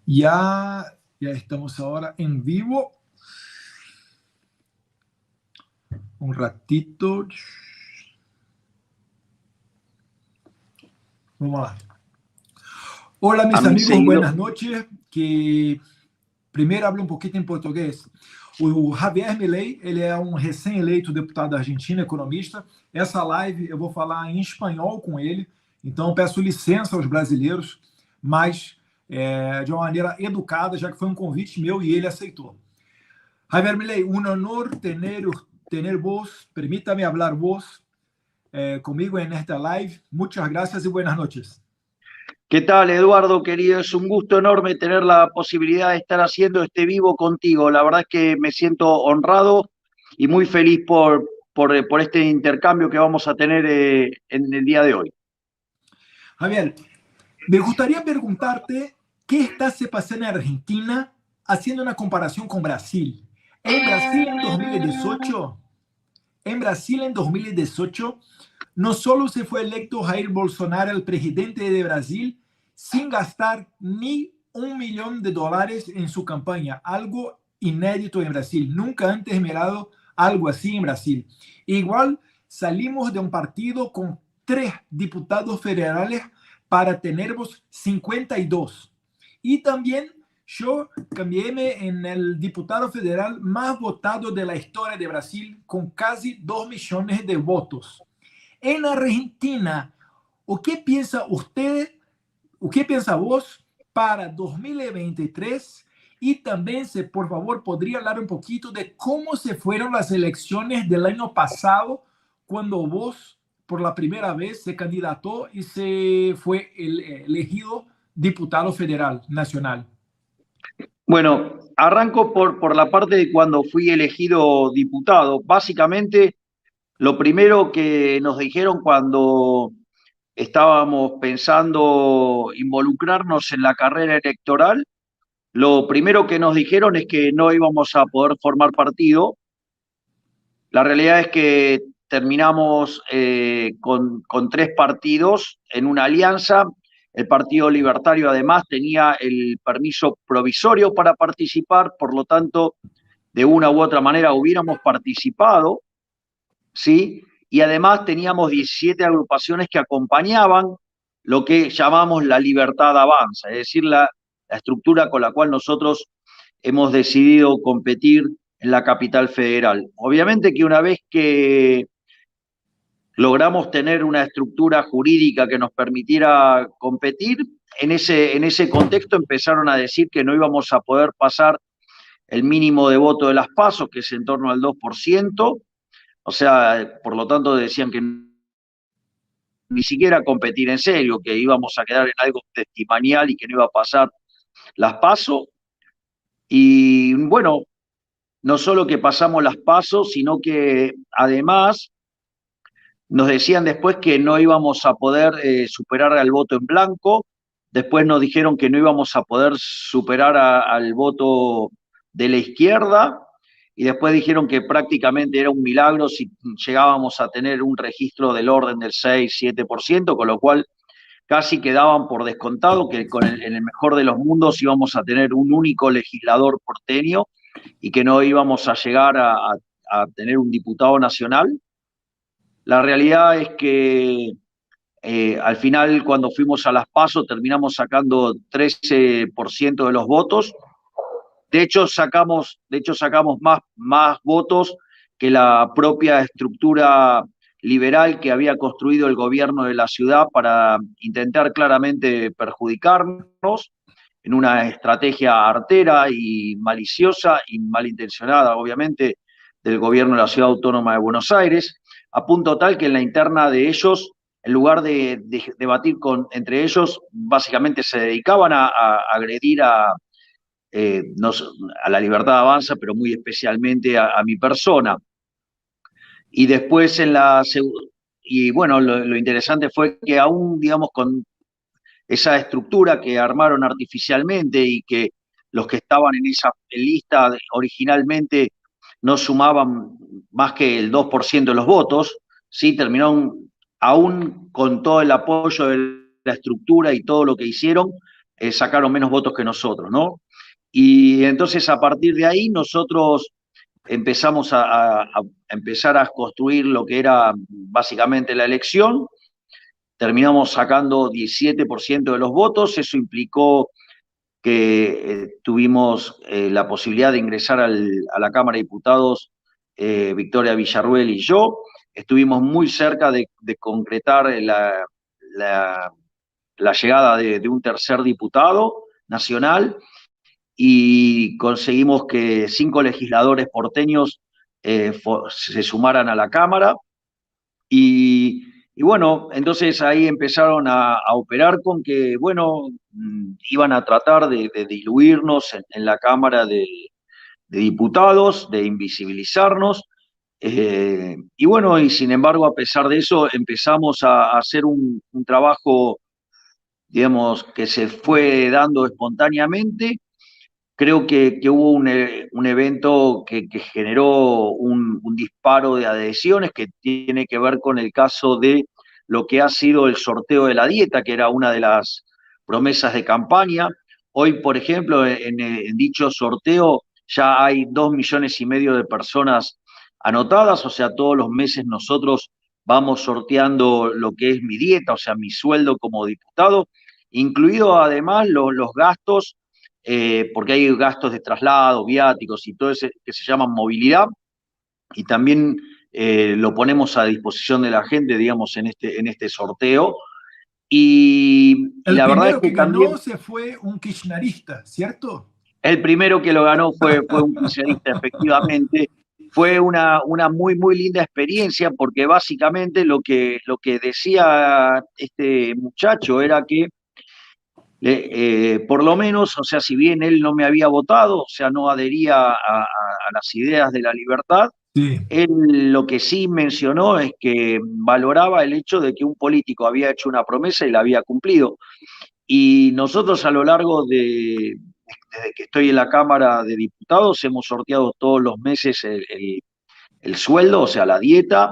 Ya estamos ahora en vivo. Un ratito. Vamos lá. Hola, A mis mi amigos, seguido. buenas noches. Que primeiro hablo um pouquinho em português. O Javier Milei, ele é um recém-eleito deputado da Argentina, economista. Essa live eu vou falar em espanhol com ele, então peço licença aos brasileiros, mas de uma maneira educada, já que foi um convite meu e ele aceitou. Javier Milei, un honor tener vos, permítame hablar vos conmigo en esta live. Muchas gracias y buenas noches. ¿Qué tal, Eduardo, querido? Es un gusto enorme tener la posibilidad de estar haciendo este vivo contigo. La verdad es que me siento honrado y muy feliz por este intercambio que vamos a tener en el día de hoy. Javier, me gustaría preguntarte qué está se pasando en Argentina haciendo una comparación con Brasil. En Brasil en 2018, no solo se fue electo Jair Bolsonaro, el presidente de Brasil, sin gastar ni $1 millón en su campaña, algo inédito en Brasil. Nunca antes mirado algo así en Brasil. Igual salimos de un partido con 3 diputados federales para tenermos 52. Y también yo cambiéme en el diputado federal más votado de la historia de Brasil, con casi 2 millones de votos. En Argentina, ¿o qué piensa usted, o qué piensa vos para 2023? Y también, por favor, podría hablar un poquito de cómo se fueron las elecciones del año pasado, cuando vos, por la primera vez, se candidató y se fue elegido diputado federal nacional. Bueno, arranco por la parte de cuando fui elegido diputado. Básicamente, lo primero que nos dijeron cuando estábamos pensando involucrarnos en la carrera electoral, lo primero que nos dijeron es que no íbamos a poder formar partido. La realidad es que terminamos con 3 partidos en una alianza. El Partido Libertario además tenía el permiso provisorio para participar, por lo tanto, de una u otra manera hubiéramos participado, ¿sí? Y además teníamos 17 agrupaciones que acompañaban lo que llamamos la Libertad Avanza, es decir, la estructura con la cual nosotros hemos decidido competir en la capital federal. Obviamente que una vez que logramos tener una estructura jurídica que nos permitiera competir, en ese contexto empezaron a decir que no íbamos a poder pasar el mínimo de voto de las PASO, que es en torno al 2%, o sea, por lo tanto decían que ni siquiera competir en serio, que íbamos a quedar en algo testimonial y que no iba a pasar las PASO. Y bueno, no solo que pasamos las PASO, sino que además nos decían después que no íbamos a poder superar al voto en blanco, después nos dijeron que no íbamos a poder superar al voto de la izquierda, y después dijeron que prácticamente era un milagro si llegábamos a tener un registro del orden del 6-7%, con lo cual casi quedaban por descontado que en el mejor de los mundos íbamos a tener un único legislador porteño y que no íbamos a llegar a tener un diputado nacional. La realidad es que al final, cuando fuimos a las PASO, terminamos sacando 13% de los votos. De hecho, sacamos más votos que la propia estructura liberal que había construido el gobierno de la ciudad para intentar claramente perjudicarnos en una estrategia artera y maliciosa y malintencionada, obviamente, del gobierno de la Ciudad Autónoma de Buenos Aires, a punto tal que en la interna de ellos, en lugar de debatir entre ellos, básicamente se dedicaban a agredir a la Libertad Avanza, pero muy especialmente a mi persona. Y después y bueno, lo interesante fue que aún, digamos, con esa estructura que armaron artificialmente y que los que estaban en esa lista originalmente no sumaban más que el 2% de los votos, sí, terminaron, aún con todo el apoyo de la estructura y todo lo que hicieron, sacaron menos votos que nosotros, ¿no? Y entonces a partir de ahí nosotros empezamos a empezar a construir lo que era básicamente la elección. Terminamos sacando 17% de los votos, eso implicó que tuvimos la posibilidad de ingresar a la Cámara de Diputados, Victoria Villarruel y yo. Estuvimos muy cerca de concretar la llegada de un tercer diputado nacional, y conseguimos que 5 legisladores porteños se sumaran a la Cámara. Y bueno, entonces ahí empezaron a operar con que, bueno, iban a tratar de diluirnos en la Cámara de Diputados, de invisibilizarnos. Y bueno, y sin embargo, a pesar de eso, empezamos a hacer un trabajo, digamos, que se fue dando espontáneamente. Creo que hubo un evento que generó un disparo de adhesiones que tiene que ver con el caso de lo que ha sido el sorteo de la dieta, que era una de las promesas de campaña. Hoy, por ejemplo, en dicho sorteo ya hay 2,5 millones de personas anotadas, o sea, todos los meses nosotros vamos sorteando lo que es mi dieta, o sea, mi sueldo como diputado, incluido además los gastos, porque hay gastos de traslado, viáticos y todo ese que se llaman movilidad, y también lo ponemos a disposición de la gente, digamos, en este sorteo. Y El la verdad es primero que que también ganó se fue un kirchnerista, ¿cierto? el primero que lo ganó fue un kirchnerista, efectivamente. Fue una muy, muy linda experiencia, porque básicamente lo que decía este muchacho era que por lo menos, o sea, si bien él no me había votado, o sea, no adhería a las ideas de la libertad, Sí. él lo que sí mencionó es que valoraba el hecho de que un político había hecho una promesa y la había cumplido. Y nosotros a lo largo desde que estoy en la Cámara de Diputados, hemos sorteado todos los meses el sueldo, o sea, la dieta.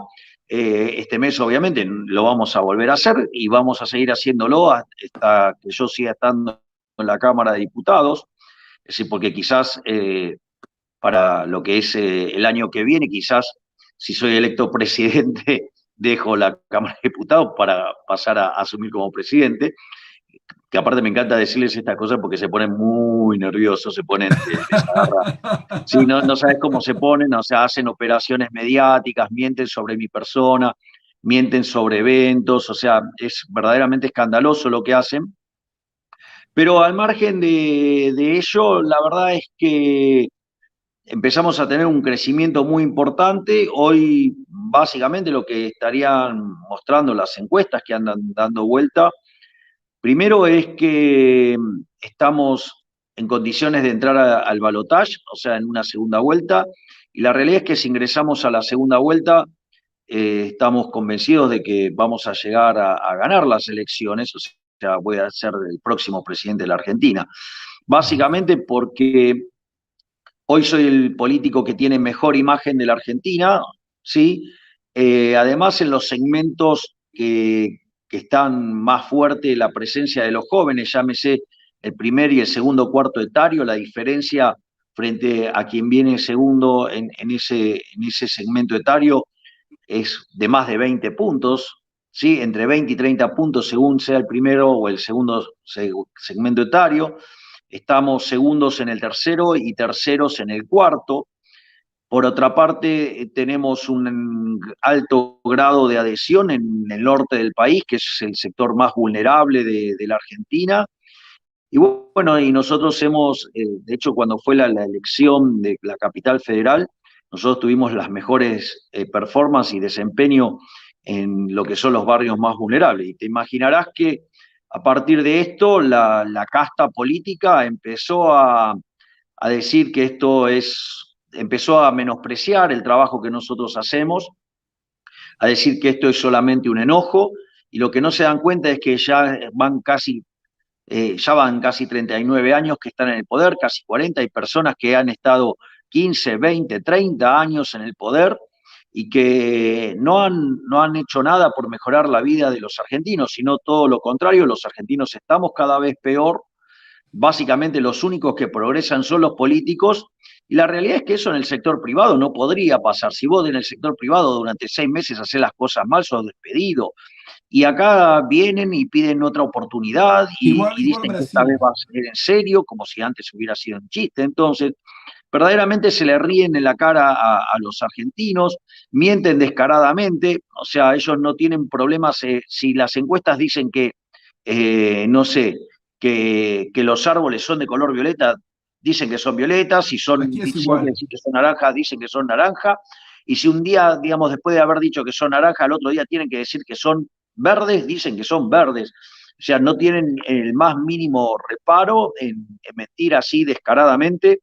Este mes obviamente lo vamos a volver a hacer y vamos a seguir haciéndolo hasta que yo siga estando en la Cámara de Diputados. Es decir, porque quizás para lo que es el año que viene, quizás si soy electo presidente, dejo la Cámara de Diputados para pasar a asumir como presidente, que aparte me encanta decirles estas cosas porque se ponen muy nerviosos, se ponen, les agarra. Sí, no, no sabes cómo se ponen, o sea, hacen operaciones mediáticas, mienten sobre mi persona, mienten sobre eventos, o sea, es verdaderamente escandaloso lo que hacen. Pero al margen de ello, la verdad es que empezamos a tener un crecimiento muy importante. Hoy, básicamente, lo que estarían mostrando las encuestas que andan dando vuelta, primero es que estamos en condiciones de entrar al balotaje, o sea, en una segunda vuelta, y la realidad es que si ingresamos a la segunda vuelta, estamos convencidos de que vamos a llegar a ganar las elecciones, o sea, voy a ser el próximo presidente de la Argentina. Básicamente porque hoy soy el político que tiene mejor imagen de la Argentina, ¿sí? Además, en los segmentos que están más fuerte la presencia de los jóvenes, llámese el primer y el segundo cuarto etario, la diferencia frente a quien viene segundo en ese segmento etario es de más de 20 puntos, ¿sí? Entre 20 y 30 puntos según sea el primero o el segundo segmento etario. Estamos segundos en el tercero y terceros en el cuarto. Por otra parte, tenemos un alto grado de adhesión en el norte del país, que es el sector más vulnerable de la Argentina. Y bueno, y nosotros hemos, de hecho, cuando fue la elección de la capital federal, nosotros tuvimos las mejores performances y desempeño en lo que son los barrios más vulnerables. Y te imaginarás que a partir de esto, la casta política empezó a decir que empezó a menospreciar el trabajo que nosotros hacemos, a decir que esto es solamente un enojo, y lo que no se dan cuenta es que ya van casi 39 años que están en el poder, casi 40, hay personas que han estado 15, 20, 30 años en el poder y que no han hecho nada por mejorar la vida de los argentinos, sino todo lo contrario, los argentinos estamos cada vez peor, básicamente los únicos que progresan son los políticos, y la realidad es que eso en el sector privado no podría pasar. Si vos en el sector privado durante 6 meses haces las cosas mal, sos despedido. Y acá vienen y piden otra oportunidad y Igual dicen que esta vez Brasil. va a ser en serio, como si antes hubiera sido un chiste. Entonces, verdaderamente se le ríen en la cara a los argentinos, mienten descaradamente, o sea, ellos no tienen problemas, si las encuestas dicen que, no sé, que los árboles son de color violeta, dicen que son violetas, si Aquí es son igual. decir que son naranjas, dicen que son naranja, y si un día, digamos, después de haber dicho que son naranja, al otro día tienen que decir que son verdes, dicen que son verdes. O sea, no tienen el más mínimo reparo en mentir así descaradamente.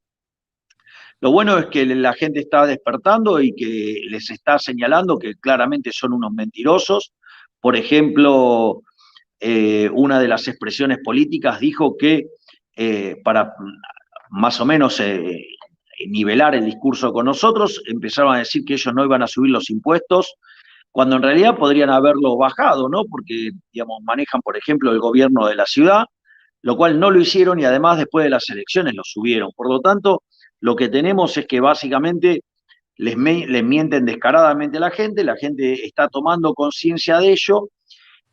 Lo bueno es que la gente está despertando y que les está señalando que claramente son unos mentirosos. Por ejemplo, una de las expresiones políticas dijo que para más o menos nivelar el discurso con nosotros, empezaron a decir que ellos no iban a subir los impuestos, cuando en realidad podrían haberlo bajado, ¿no? Porque, digamos, manejan, por ejemplo, el gobierno de la ciudad, lo cual no lo hicieron y además después de las elecciones lo subieron. Por lo tanto, lo que tenemos es que básicamente les mienten descaradamente a la gente está tomando conciencia de ello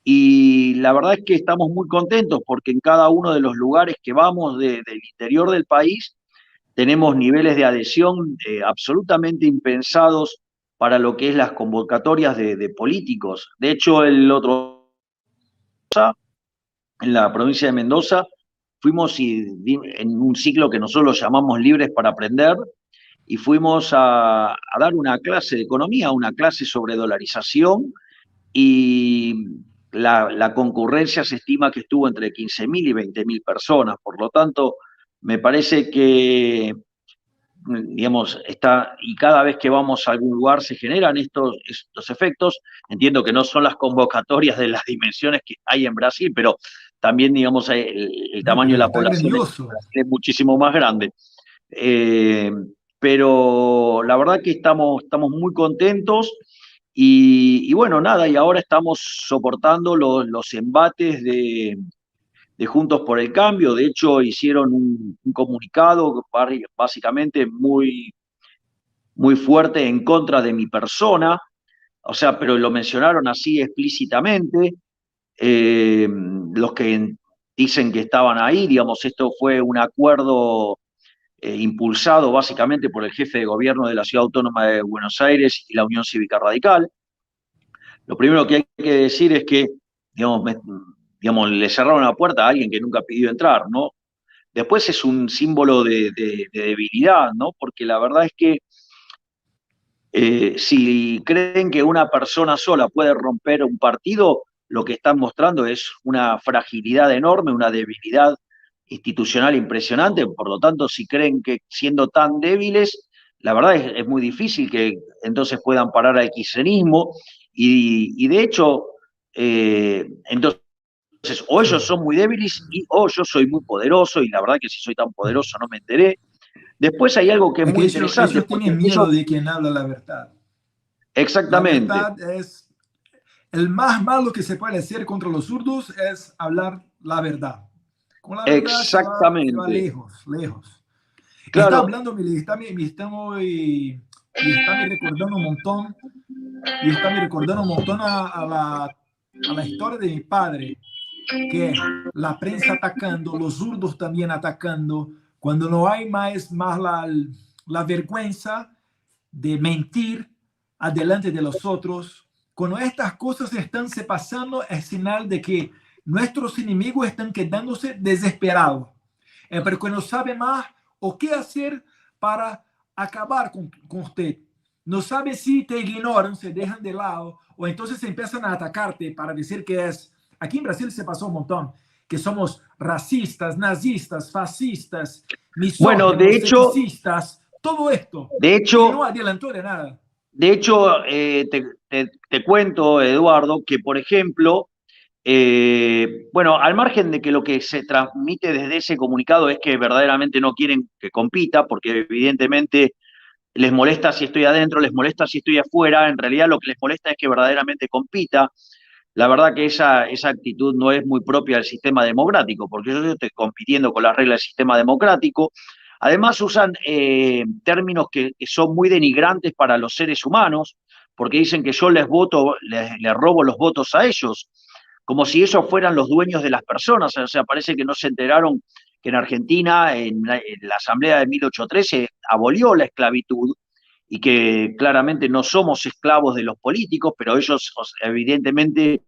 y la verdad es que estamos muy contentos porque en cada uno de los lugares que vamos del interior del país tenemos niveles de adhesión absolutamente impensados para lo que es las convocatorias de políticos. De hecho, el otro en la provincia de Mendoza, fuimos en un ciclo que nosotros llamamos Libres para Aprender, y fuimos a dar una clase de economía, una clase sobre dolarización, y la concurrencia se estima que estuvo entre 15.000 y 20.000 personas. Por lo tanto, me parece que, digamos, y cada vez que vamos a algún lugar se generan estos efectos. Entiendo que no son las convocatorias de las dimensiones que hay en Brasil, pero también, digamos, el No, tamaño pero de la está población en grandioso. Brasil es muchísimo más grande. Eh, pero la verdad que estamos muy contentos y bueno, nada, y ahora estamos soportando los embates de Juntos por el Cambio. De hecho, hicieron un comunicado básicamente muy fuerte en contra de mi persona, o sea, pero lo mencionaron así explícitamente. Los que dicen que estaban ahí, digamos, esto fue un acuerdo impulsado básicamente por el jefe de gobierno de la Ciudad Autónoma de Buenos Aires y la Unión Cívica Radical. Lo primero que hay que decir es que, digamos, le cerraron la puerta a alguien que nunca pidió entrar, ¿no? Después es un símbolo de debilidad, ¿no? Porque la verdad es que si creen que una persona sola puede romper un partido, lo que están mostrando es una fragilidad enorme, una debilidad institucional impresionante. Por lo tanto, si creen que siendo tan débiles, la verdad es muy difícil que entonces puedan parar al kirchnerismo. Y de hecho, entonces, o ellos Sí. son muy débiles o yo soy muy poderoso, y la verdad que si soy tan poderoso no me enteré. Después hay algo que es Es que muy interesante, ellos porque tienen ellos, miedo de quien habla la verdad. La exactamente, verdad es el más malo que se puede hacer contra los zurdos es hablar la verdad. Con la verdad se va exactamente. lejos, lejos. Está Claro, hablando, me está me recordando un montón, y está me recordando un montón a la historia de mi padre, que es la prensa atacando, los zurdos también atacando, cuando no hay más la vergüenza de mentir adelante de los otros. Cuando estas cosas están se pasando, es señal de que nuestros enemigos están quedándose desesperados, porque no sabe más o qué hacer para acabar con usted. No sabe si te ignoran, se dejan de lado, o entonces empiezan a atacarte para decir que es... Aquí en Brasil se pasó un montón, que somos racistas, nazistas, fascistas, bueno, misóginos, sexistas, todo esto, de y no hecho, adelantó de nada. de hecho, te cuento, Eduardo, que por ejemplo, bueno, al margen de que lo que se transmite desde ese comunicado es que verdaderamente no quieren que compita, porque evidentemente les molesta si estoy adentro, les molesta si estoy afuera, en realidad lo que les molesta es que verdaderamente compita. la verdad que esa actitud no es muy propia del sistema democrático, porque yo estoy compitiendo con las reglas del sistema democrático. Además usan términos que son muy denigrantes para los seres humanos, porque dicen que yo les robo los votos a ellos, como si ellos fueran los dueños de las personas. O sea, parece que no se enteraron que en Argentina, en la Asamblea de 1813, abolió la esclavitud y que claramente no somos esclavos de los políticos, pero ellos evidentemente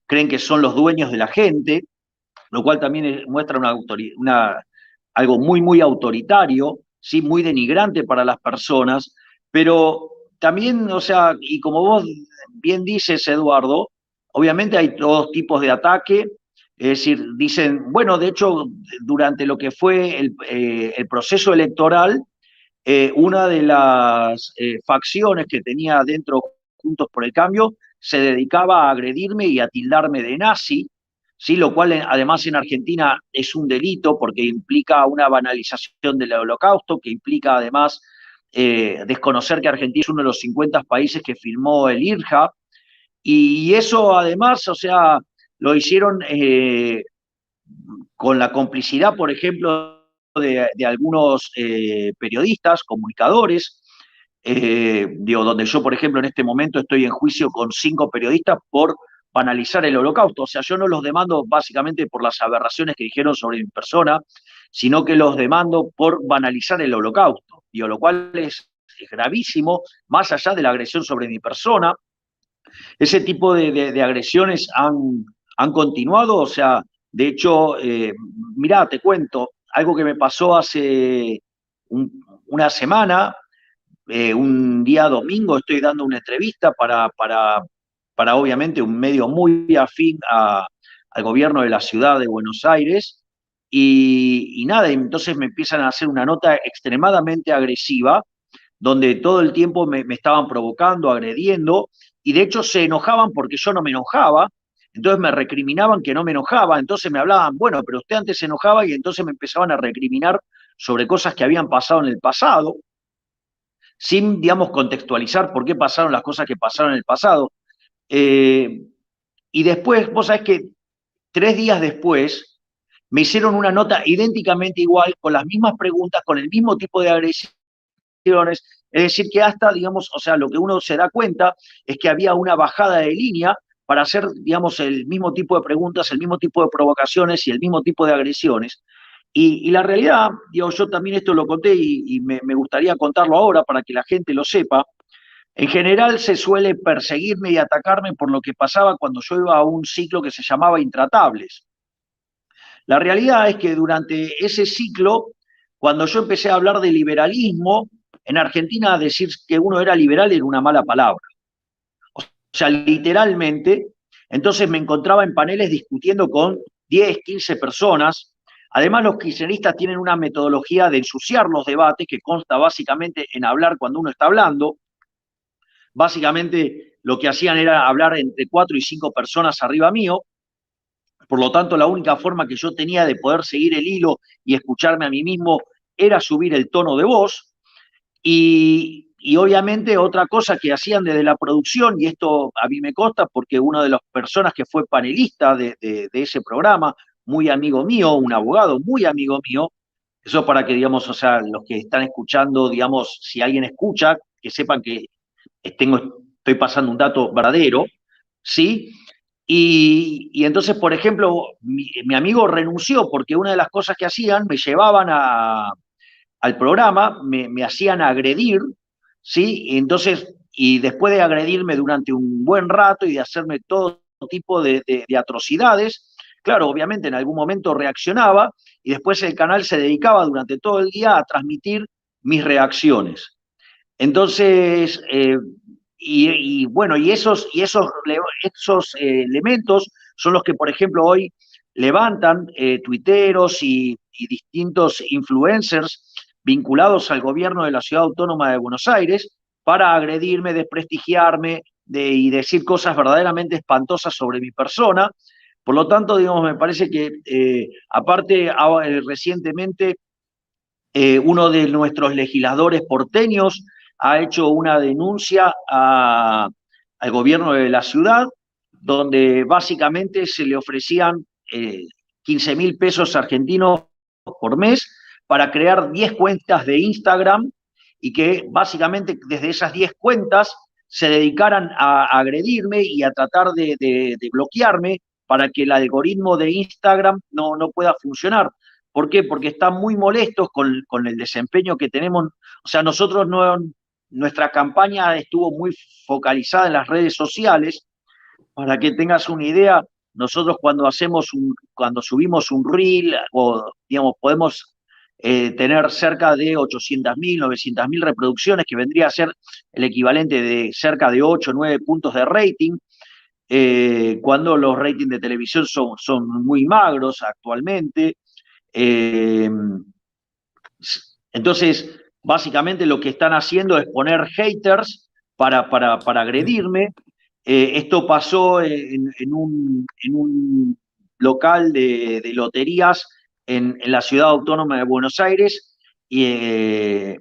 creen que son los dueños de la gente, lo cual también muestra algo muy, muy autoritario, ¿sí? Muy denigrante para las personas, pero también, o sea, y como vos bien dices, Eduardo, obviamente hay todos tipos de ataque, es decir, dicen, bueno, de hecho, durante lo que fue el proceso electoral, una de las facciones que tenía dentro Juntos por el Cambio se dedicaba a agredirme y a tildarme de nazi, ¿sí? Lo cual además en Argentina es un delito porque implica una banalización del holocausto, que implica además desconocer que Argentina es uno de los 50 países que firmó el IRJA, y eso además, o sea, lo hicieron con la complicidad, por ejemplo, de algunos periodistas, comunicadores, donde yo, por ejemplo, en este momento estoy en juicio con 5 periodistas por banalizar el holocausto. O sea, yo no los demando básicamente por las aberraciones que dijeron sobre mi persona, sino que los demando por banalizar el holocausto, lo cual es gravísimo, más allá de la agresión sobre mi persona. Ese tipo de agresiones han continuado, o sea, de hecho, mirá, te cuento, algo que me pasó hace una semana, un día domingo estoy dando una entrevista para obviamente un medio muy afín al gobierno de la ciudad de Buenos Aires, y nada, entonces me empiezan a hacer una nota extremadamente agresiva, donde todo el tiempo me estaban provocando, agrediendo, y de hecho se enojaban porque yo no me enojaba, entonces me recriminaban que no me enojaba, entonces me hablaban, bueno, pero usted antes se enojaba, y entonces me empezaban a recriminar sobre cosas que habían pasado en el pasado, sin, digamos, contextualizar por qué pasaron las cosas que pasaron en el pasado. Eh, y después, vos sabés que 3 días después me hicieron una nota idénticamente igual, con las mismas preguntas, con el mismo tipo de agresiones. Es decir, que hasta, digamos, o sea, lo que uno se da cuenta es que había una bajada de línea para hacer, digamos, el mismo tipo de preguntas, el mismo tipo de provocaciones y el mismo tipo de agresiones. Y la realidad, digo, yo también esto lo conté y me gustaría contarlo ahora para que la gente lo sepa. En general se suele perseguirme y atacarme por lo que pasaba cuando yo iba a un ciclo que se llamaba Intratables. La realidad es que durante ese ciclo, cuando yo empecé a hablar de liberalismo, en Argentina decir que uno era liberal era una mala palabra. O sea, literalmente, entonces me encontraba en paneles discutiendo con 10, 15 personas. Además, los kirchneristas tienen una metodología de ensuciar los debates que consta básicamente en hablar cuando uno está hablando. Básicamente lo que hacían era hablar entre 4 y 5 personas arriba mío. Por lo tanto, la única forma que yo tenía de poder seguir el hilo y escucharme a mí mismo era subir el tono de voz. Y obviamente otra cosa que hacían desde la producción, y esto a mí me consta porque una de las personas que fue panelista de ese programa, muy amigo mío, un abogado muy amigo mío, eso para que, digamos, o sea, los que están escuchando, digamos, si alguien escucha, que sepan que estoy pasando un dato verdadero, ¿sí? Y entonces, por ejemplo, mi amigo renunció porque una de las cosas que hacían, me llevaban al programa, me hacían agredir, ¿sí? Y entonces, y después de agredirme durante un buen rato y de hacerme todo tipo de atrocidades, claro, obviamente en algún momento reaccionaba y después el canal se dedicaba durante todo el día a transmitir mis reacciones. Entonces, bueno, esos elementos son los que, por ejemplo, hoy levantan tuiteros y distintos influencers vinculados al gobierno de la Ciudad Autónoma de Buenos Aires para agredirme, desprestigiarme y decir cosas verdaderamente espantosas sobre mi persona. Por lo tanto, digamos, me parece que aparte recientemente uno de nuestros legisladores porteños ha hecho una denuncia al gobierno de la ciudad donde básicamente se le ofrecían 15.000 pesos argentinos por mes para crear 10 cuentas de Instagram y que básicamente desde esas 10 cuentas se dedicaran a agredirme y a tratar de bloquearme para que el algoritmo de Instagram no pueda funcionar. ¿Por qué? Porque están muy molestos con el desempeño que tenemos. O sea, nosotros nuestra campaña estuvo muy focalizada en las redes sociales. Para que tengas una idea, nosotros cuando subimos un reel, o digamos, podemos tener cerca de 800.000, 900.000 reproducciones, que vendría a ser el equivalente de cerca de 8 o 9 puntos de rating, cuando los ratings de televisión son muy magros actualmente. Entonces, básicamente lo que están haciendo es poner haters para agredirme. Esto pasó en un local de loterías en la ciudad autónoma de Buenos Aires, y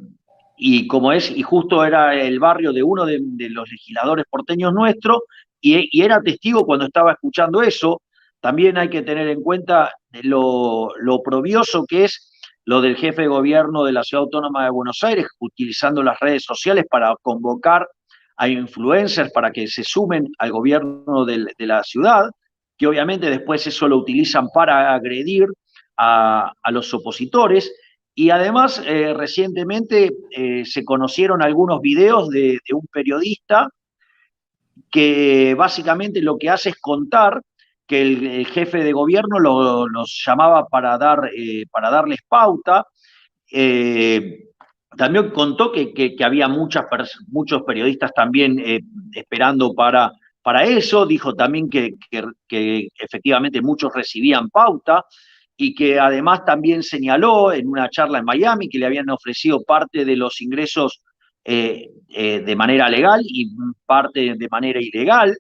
justo era el barrio de uno de los legisladores porteños nuestro, y era testigo cuando estaba escuchando eso. También hay que tener en cuenta lo oprobioso que es lo del jefe de gobierno de la ciudad autónoma de Buenos Aires, utilizando las redes sociales para convocar a influencers para que se sumen al gobierno de la ciudad, que obviamente después eso lo utilizan para agredir a los opositores. Y además, recientemente se conocieron algunos videos de un periodista que básicamente lo que hace es contar que el jefe de gobierno los llamaba para darles pauta. También contó que había muchos periodistas también esperando para eso. Dijo también que efectivamente muchos recibían pauta, y que además también señaló en una charla en Miami que le habían ofrecido parte de los ingresos de manera legal y parte de manera ilegal.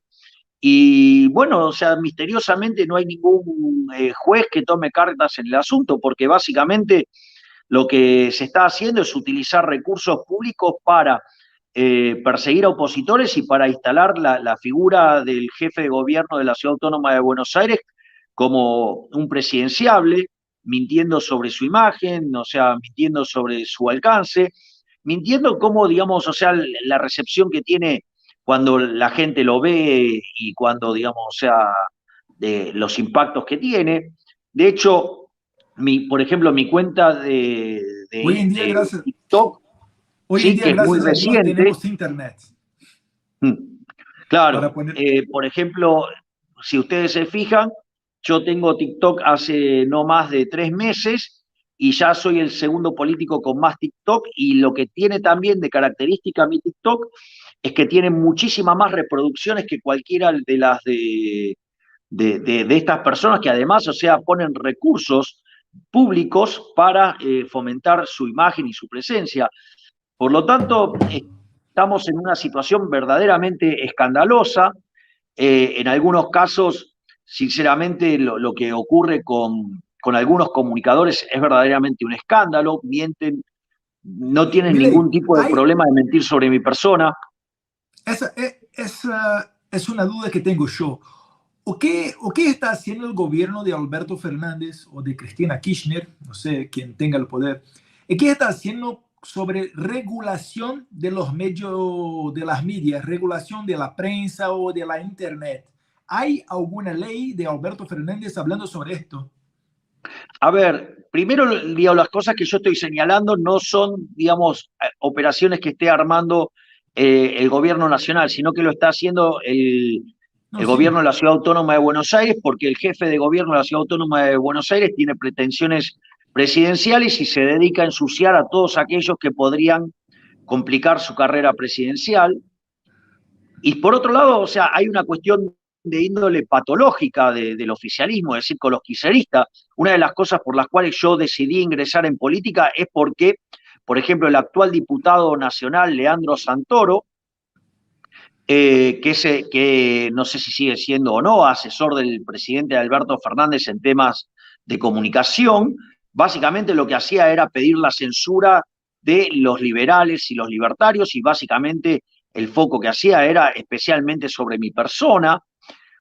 Y bueno, o sea, misteriosamente no hay ningún juez que tome cartas en el asunto, porque básicamente lo que se está haciendo es utilizar recursos públicos para perseguir a opositores y para instalar la figura del jefe de gobierno de la Ciudad Autónoma de Buenos Aires como un presidenciable, mintiendo sobre su imagen, o sea, mintiendo sobre su alcance, mintiendo cómo, digamos, o sea, la recepción que tiene cuando la gente lo ve y cuando, digamos, o sea, de los impactos que tiene. De hecho, por ejemplo, mi cuenta Hoy en día, de TikTok, hoy en sí, día, que es muy gracias a Dios, reciente. tenemos internet. Claro, Poner... por ejemplo, si ustedes se fijan, yo tengo TikTok hace no más de 3 meses y ya soy el segundo político con más TikTok, y lo que tiene también de característica mi TikTok es que tiene muchísimas más reproducciones que cualquiera de las de estas personas, que además, o sea, ponen recursos públicos para fomentar su imagen y su presencia. Por lo tanto, estamos en una situación verdaderamente escandalosa. En algunos casos, sinceramente, lo que ocurre con algunos comunicadores es verdaderamente un escándalo. Mienten, no tienen Milei, ningún tipo de problema de mentir sobre mi persona. Esa es una duda que tengo yo. ¿O qué está haciendo el gobierno de Alberto Fernández o de Cristina Kirchner, no sé quién tenga el poder, y qué está haciendo sobre regulación de los medios, de las medias, regulación de la prensa o de la internet? ¿Hay alguna ley de Alberto Fernández hablando sobre esto? A ver, primero, digamos, las cosas que yo estoy señalando no son, digamos, operaciones que esté armando el gobierno nacional, sino que lo está haciendo No, el sí. gobierno de la Ciudad Autónoma de Buenos Aires, porque el jefe de gobierno de la Ciudad Autónoma de Buenos Aires tiene pretensiones presidenciales y se dedica a ensuciar a todos aquellos que podrían complicar su carrera presidencial. Y por otro lado, o sea, hay una cuestión de índole patológica del oficialismo, es decir, con los kirchneristas. Una de las cosas por las cuales yo decidí ingresar en política es porque, por ejemplo, el actual diputado nacional, Leandro Santoro, que no sé si sigue siendo o no asesor del presidente Alberto Fernández en temas de comunicación, básicamente lo que hacía era pedir la censura de los liberales y los libertarios, y básicamente el foco que hacía era especialmente sobre mi persona.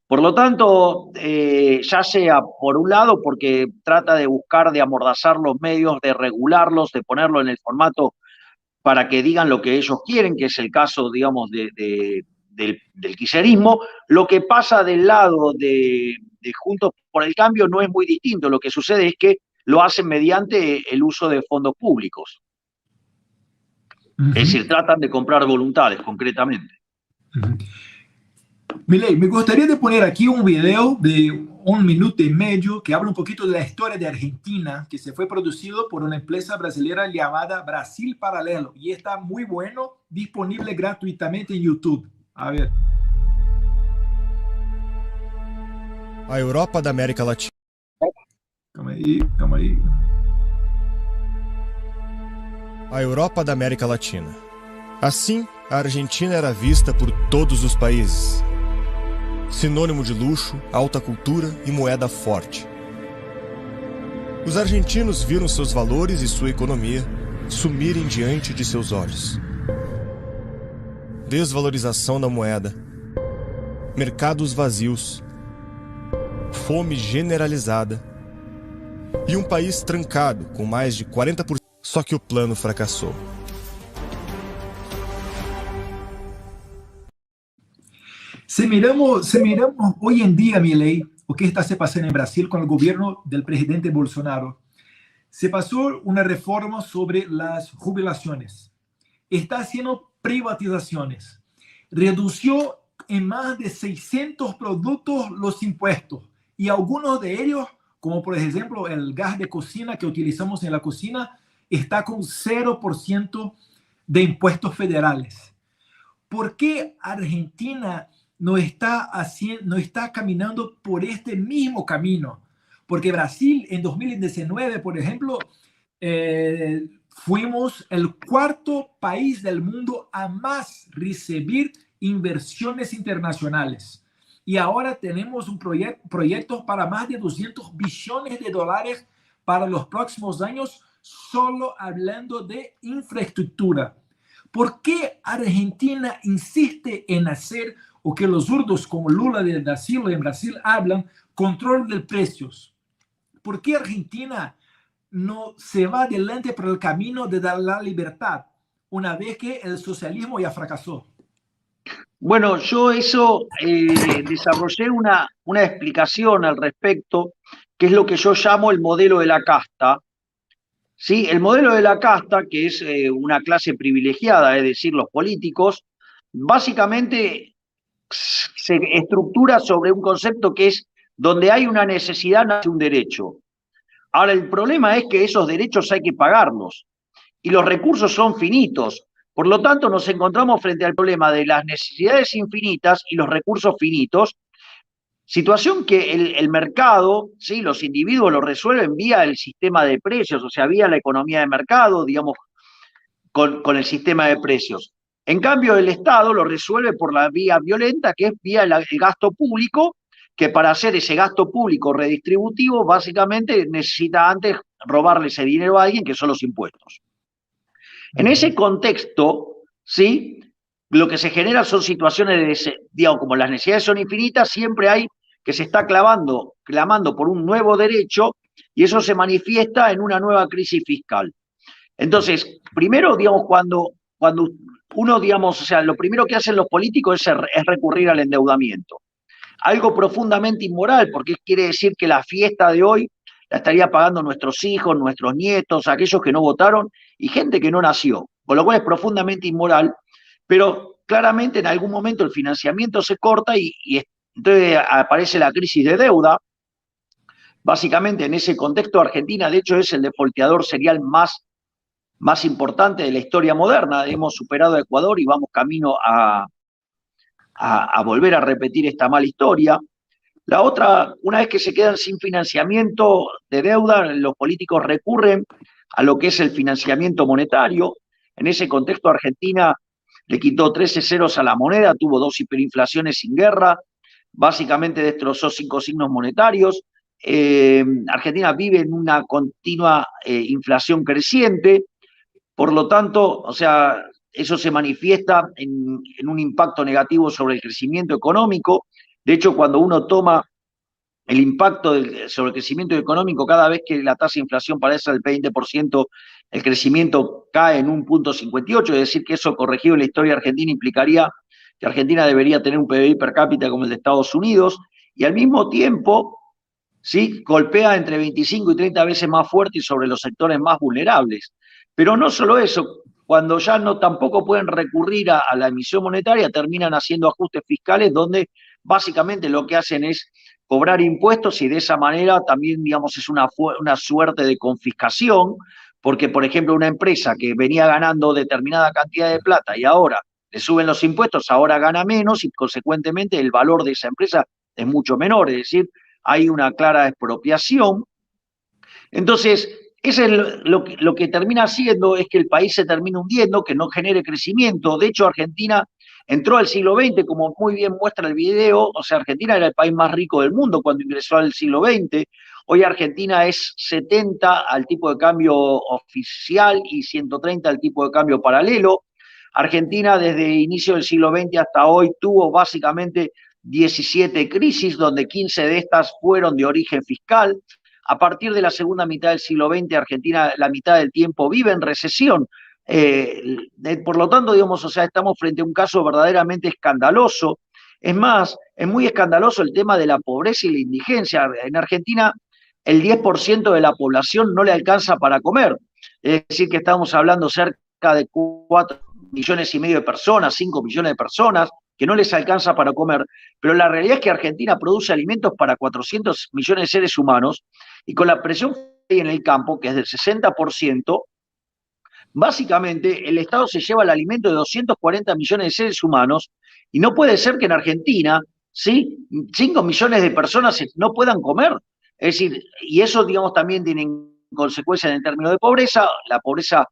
Por lo tanto, ya sea por un lado, porque trata de buscar de amordazar los medios, de regularlos, de ponerlo en el formato para que digan lo que ellos quieren, que es el caso, digamos, del kirchnerismo. Lo que pasa del lado de Juntos por el Cambio no es muy distinto. Lo que sucede es que lo hacen mediante el uso de fondos públicos. Es decir, tratan de comprar voluntades, concretamente. Milei, me gustaría de poner aquí un video de 1 minuto y medio que habla un poquito de la historia de Argentina, que se fue producido por una empresa brasileña llamada Brasil Paralelo, y está muy bueno, disponible gratuitamente en YouTube. A ver. A Europa da América Latina. Calma aí, calma aí. A Europa da América Latina. Assim, a Argentina era vista por todos os países. Sinônimo de luxo, alta cultura e moeda forte. Os argentinos viram seus valores e sua economia sumirem diante de seus olhos. Desvalorização da moeda, mercados vazios, fome generalizada e um país trancado com mais de 40%. Só que o plano fracassou. Se miramos hoy en día, Milei, o que está se pasando en Brasil con el gobierno del presidente Bolsonaro, se pasó una reforma sobre las jubilaciones. Está haciendo privatizaciones. Redució en más de 600 productos los impuestos. Y algunos de ellos, como por ejemplo el gas de cocina que utilizamos en la cocina, está con 0% de impuestos federales. ¿Por qué Argentina no está caminando por este mismo camino? Porque Brasil en 2019, por ejemplo, fuimos el 4º país del mundo a más recibir inversiones internacionales. Y ahora tenemos un proyecto para más de 200 billones de dólares para los próximos años, solo hablando de infraestructura. ¿Por qué Argentina insiste en hacer o que los zurdos como Lula da Silva en Brasil hablan, control de precios? ¿Por qué Argentina no se va adelante por el camino de dar la libertad una vez que el socialismo ya fracasó? Bueno, yo eso desarrollé una explicación al respecto, que es lo que yo llamo el modelo de la casta. ¿Sí? El modelo de la casta, que es una clase privilegiada, es decir, los políticos, básicamente se estructura sobre un concepto que es donde hay una necesidad, nace un derecho. Ahora, el problema es que esos derechos hay que pagarlos y los recursos son finitos. Por lo tanto, nos encontramos frente al problema de las necesidades infinitas y los recursos finitos, situación que el mercado, ¿sí? Los individuos lo resuelven vía el sistema de precios, o sea, vía la economía de mercado, digamos, con el sistema de precios. En cambio, el Estado lo resuelve por la vía violenta, que es vía el gasto público, que para hacer ese gasto público redistributivo, básicamente necesita antes robarle ese dinero a alguien, que son los impuestos. En ese contexto, ¿sí? Lo que se genera son situaciones de, digamos, como las necesidades son infinitas, siempre hay que se está clamando por un nuevo derecho y eso se manifiesta en una nueva crisis fiscal. Entonces, primero, digamos, cuando uno, digamos, o sea, lo primero que hacen los políticos es recurrir al endeudamiento. Algo profundamente inmoral, porque quiere decir que la fiesta de hoy la estaría pagando nuestros hijos, nuestros nietos, aquellos que no votaron y gente que no nació, con lo cual es profundamente inmoral, pero claramente en algún momento el financiamiento se corta y entonces aparece la crisis de deuda. Básicamente en ese contexto Argentina, de hecho, es el defolteador serial más importante de la historia moderna. Hemos superado a Ecuador y vamos camino a volver a repetir esta mala historia. La otra, una vez que se quedan sin financiamiento de deuda, los políticos recurren a lo que es el financiamiento monetario. En ese contexto Argentina le quitó 13 ceros a la moneda, tuvo 2 hiperinflaciones sin guerra, básicamente destrozó 5 signos monetarios. Argentina vive en una continua inflación creciente, por lo tanto, o sea, eso se manifiesta en un impacto negativo sobre el crecimiento económico. De hecho, cuando uno toma el impacto sobre el crecimiento económico, cada vez que la tasa de inflación parece al 20%, el crecimiento cae en un punto 58, es decir, que eso corregido en la historia argentina implicaría que Argentina debería tener un PBI per cápita como el de Estados Unidos, y al mismo tiempo, ¿sí?, golpea entre 25 y 30 veces más fuerte y sobre los sectores más vulnerables. Pero no solo eso, cuando ya no tampoco pueden recurrir a la emisión monetaria, terminan haciendo ajustes fiscales donde básicamente lo que hacen es cobrar impuestos y de esa manera también, digamos, es una suerte de confiscación, porque, por ejemplo, una empresa que venía ganando determinada cantidad de plata y ahora le suben los impuestos, ahora gana menos y consecuentemente el valor de esa empresa es mucho menor, es decir, hay una clara expropiación. Entonces, eso es lo que termina haciendo es que el país se termine hundiendo, que no genere crecimiento. De hecho, Argentina entró al siglo XX, como muy bien muestra el video, o sea, Argentina era el país más rico del mundo cuando ingresó al siglo XX. Hoy Argentina es 70 al tipo de cambio oficial y 130 al tipo de cambio paralelo. Argentina desde inicio del siglo XX hasta hoy tuvo básicamente 17 crisis, donde 15 de estas fueron de origen fiscal. A partir de la segunda mitad del siglo XX, Argentina la mitad del tiempo vive en recesión. Por lo tanto, digamos, o sea, estamos frente a un caso verdaderamente escandaloso. Es más, es muy escandaloso el tema de la pobreza y la indigencia. En Argentina, el 10% de la población no le alcanza para comer. Es decir, que estamos hablando cerca de 4,5 millones de personas, 5 millones de personas, que no les alcanza para comer, pero la realidad es que Argentina produce alimentos para 400 millones de seres humanos y con la presión que hay en el campo, que es del 60%, básicamente el Estado se lleva el alimento de 240 millones de seres humanos y no puede ser que en Argentina, ¿sí?, 5 millones de personas no puedan comer. Es decir, y eso, digamos, también tiene consecuencias en términos de pobreza. La pobreza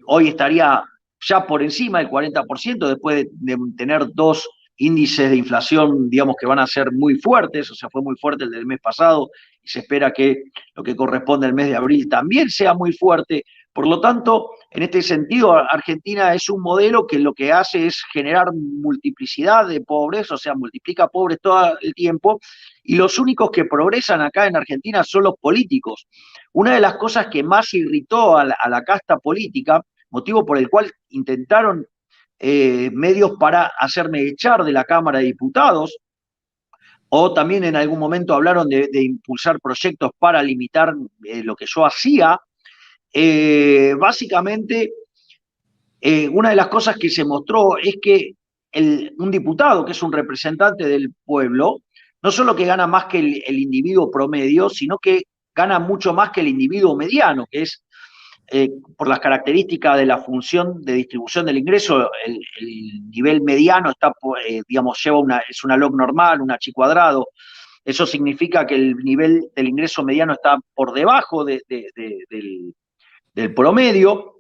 hoy estaría ya por encima del 40%, después de tener dos índices de inflación, digamos, que van a ser muy fuertes, o sea, fue muy fuerte el del mes pasado, y se espera que lo que corresponde al mes de abril también sea muy fuerte. Por lo tanto, en este sentido, Argentina es un modelo que lo que hace es generar multiplicidad de pobres, o sea, multiplica pobres todo el tiempo, y los únicos que progresan acá en Argentina son los políticos. Una de las cosas que más irritó a la casta política, motivo por el cual intentaron medios para hacerme echar de la Cámara de Diputados, o también en algún momento hablaron de impulsar proyectos para limitar lo que yo hacía. Básicamente, una de las cosas que se mostró es que un diputado, que es un representante del pueblo, no solo que gana más que el individuo promedio, sino que gana mucho más que el individuo mediano, que es, por las características de la función de distribución del ingreso, el nivel mediano está, digamos, es una log normal, un H cuadrado. Eso significa que el nivel del ingreso mediano está por debajo del promedio.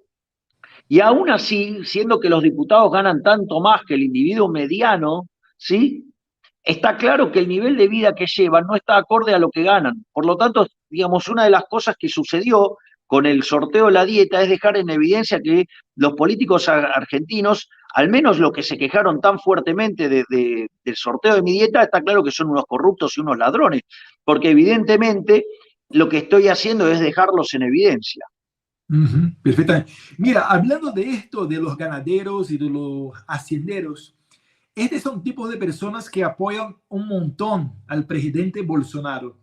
Y aún así, siendo que los diputados ganan tanto más que el individuo mediano, ¿sí?, está claro que el nivel de vida que llevan no está acorde a lo que ganan. Por lo tanto, digamos, una de las cosas que sucedió con el sorteo de la dieta es dejar en evidencia que los políticos argentinos, al menos los que se quejaron tan fuertemente del sorteo de mi dieta, está claro que son unos corruptos y unos ladrones, porque evidentemente lo que estoy haciendo es dejarlos en evidencia. Perfectamente. Mira, hablando de esto, de los ganaderos y de los hacienderos, estos son tipos de personas que apoyan un montón al presidente Bolsonaro.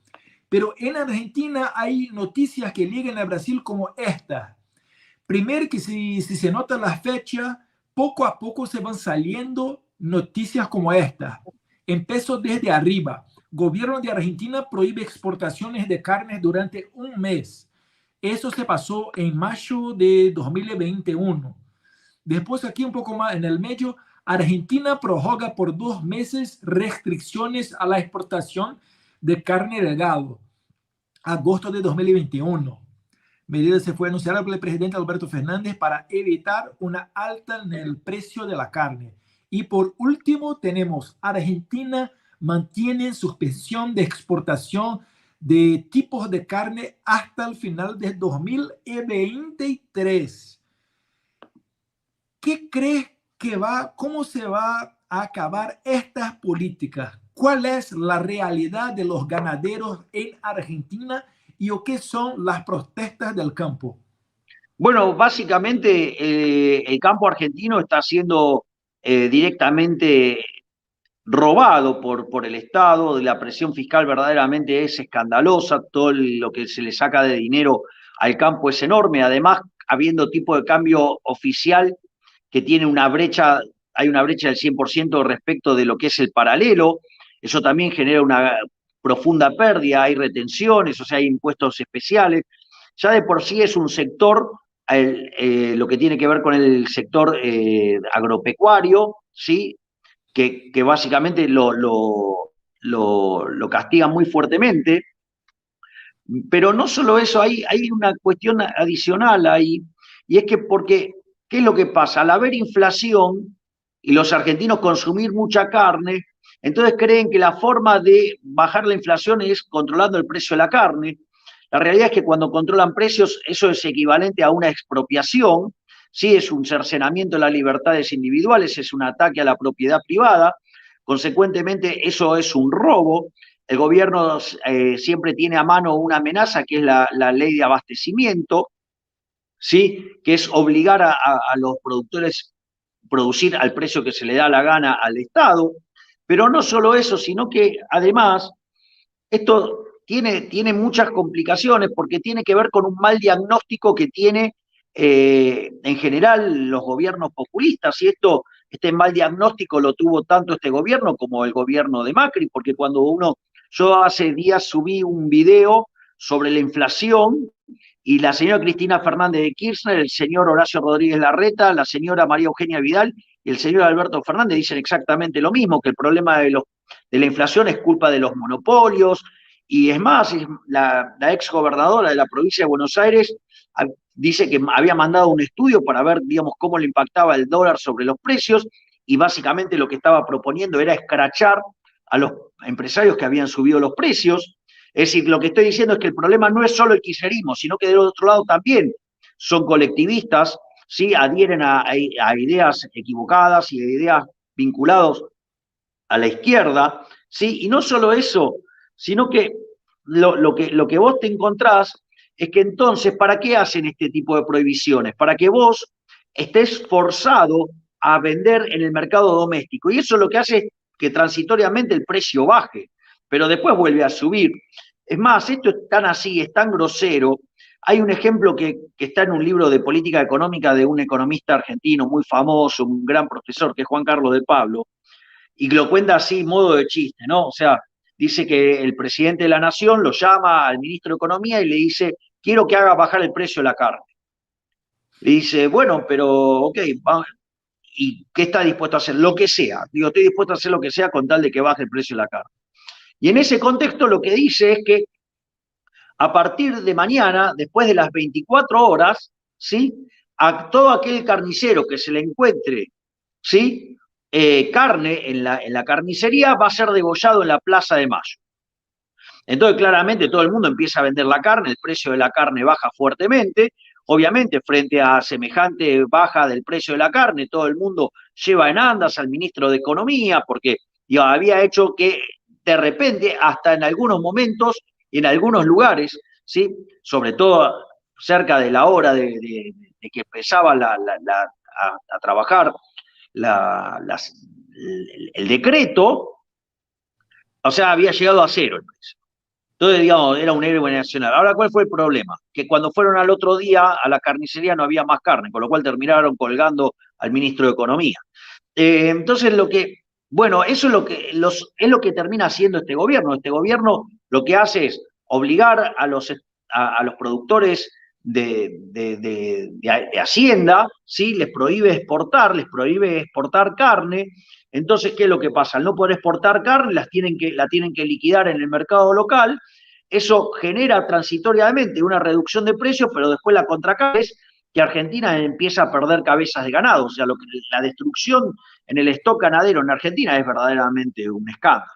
Pero en Argentina hay noticias que llegan a Brasil como esta. Primero que si se nota la fecha, poco a poco se van saliendo noticias como esta. Empezó desde arriba. Gobierno de Argentina prohíbe exportaciones de carnes durante un mes. Eso se pasó en mayo de 2021. Después aquí un poco más en el medio, Argentina prorroga por 2 meses restricciones a la exportación de carne de gado. Agosto de 2021. Medida se fue anunciada por el presidente Alberto Fernández para evitar una alta en el precio de la carne. Y por último tenemos Argentina mantiene suspensión de exportación de tipos de carne hasta el final de 2023. ¿Qué crees que cómo se va a acabar estas políticas? ¿Cuál es la realidad de los ganaderos en Argentina y o qué son las protestas del campo? Bueno, básicamente el campo argentino está siendo directamente robado por el Estado, la presión fiscal verdaderamente es escandalosa, todo lo que se le saca de dinero al campo es enorme, además habiendo tipo de cambio oficial que tiene una brecha, hay una brecha del 100% respecto de lo que es el paralelo, eso también genera una profunda pérdida, hay retenciones, o sea, hay impuestos especiales, ya de por sí es un sector, lo que tiene que ver con el sector agropecuario, ¿sí? Que básicamente lo castigan muy fuertemente. Pero no solo eso, hay una cuestión adicional ahí, y es que porque, ¿qué es lo que pasa? Al haber inflación y los argentinos consumir mucha carne, entonces creen que la forma de bajar la inflación es controlando el precio de la carne. La realidad es que cuando controlan precios, eso es equivalente a una expropiación, sí, es un cercenamiento de las libertades individuales, es un ataque a la propiedad privada, consecuentemente eso es un robo. El gobierno siempre tiene a mano una amenaza que es la ley de abastecimiento, ¿sí? Que es obligar a los productores a producir al precio que se le da la gana al Estado. Pero no solo eso, sino que además esto tiene muchas complicaciones porque tiene que ver con un mal diagnóstico que tiene en general los gobiernos populistas. Y este mal diagnóstico lo tuvo tanto este gobierno como el gobierno de Macri, porque yo hace días subí un video sobre la inflación y la señora Cristina Fernández de Kirchner, el señor Horacio Rodríguez Larreta, la señora María Eugenia Vidal y el señor Alberto Fernández dicen exactamente lo mismo, que el problema de la inflación es culpa de los monopolios, y es más, la ex gobernadora de la provincia de Buenos Aires dice que había mandado un estudio para ver, digamos, cómo le impactaba el dólar sobre los precios, y básicamente lo que estaba proponiendo era escrachar a los empresarios que habían subido los precios. Es decir, lo que estoy diciendo es que el problema no es solo el kirchnerismo, sino que del otro lado también son colectivistas, ¿sí? Adhieren a ideas equivocadas y a ideas vinculadas a la izquierda, ¿sí? Y no solo eso, sino que lo que vos te encontrás es que entonces, ¿para qué hacen este tipo de prohibiciones? Para que vos estés forzado a vender en el mercado doméstico. Y eso lo que hace es que transitoriamente el precio baje, pero después vuelve a subir. Es más, esto es tan así, es tan grosero. Hay un ejemplo que está en un libro de política económica de un economista argentino muy famoso, un gran profesor, que es Juan Carlos de Pablo, y lo cuenta así, modo de chiste, ¿no? O sea, dice que el presidente de la Nación lo llama al ministro de Economía y le dice, quiero que haga bajar el precio de la carne. Le dice, bueno, pero, ok, ¿y qué está dispuesto a hacer? Lo que sea. Digo, estoy dispuesto a hacer lo que sea con tal de que baje el precio de la carne. Y en ese contexto lo que dice es que a partir de mañana, después de las 24 horas, ¿sí? A todo aquel carnicero que se le encuentre, ¿sí? Carne en la carnicería va a ser degollado en la Plaza de Mayo. Entonces, claramente, todo el mundo empieza a vender la carne, el precio de la carne baja fuertemente. Obviamente, frente a semejante baja del precio de la carne, todo el mundo lleva en andas al ministro de Economía, porque había hecho que, de repente, hasta en algunos momentos, en algunos lugares, ¿sí? Sobre todo cerca de la hora de que empezaba a trabajar el decreto, o sea, había llegado a cero el precio. Entonces, digamos, era un héroe nacional. Ahora, ¿cuál fue el problema? Que cuando fueron al otro día a la carnicería no había más carne, con lo cual terminaron colgando al ministro de Economía. Entonces, bueno, eso es lo que termina haciendo este gobierno. Este gobierno lo que hace es obligar a los productores de Hacienda, ¿sí? Les prohíbe exportar carne. Entonces, ¿qué es lo que pasa? Al no poder exportar carne, la tienen que liquidar en el mercado local. Eso genera transitoriamente una reducción de precios, pero después la contracara es que Argentina empieza a perder cabezas de ganado. O sea, la destrucción en el stock ganadero en Argentina es verdaderamente un escándalo.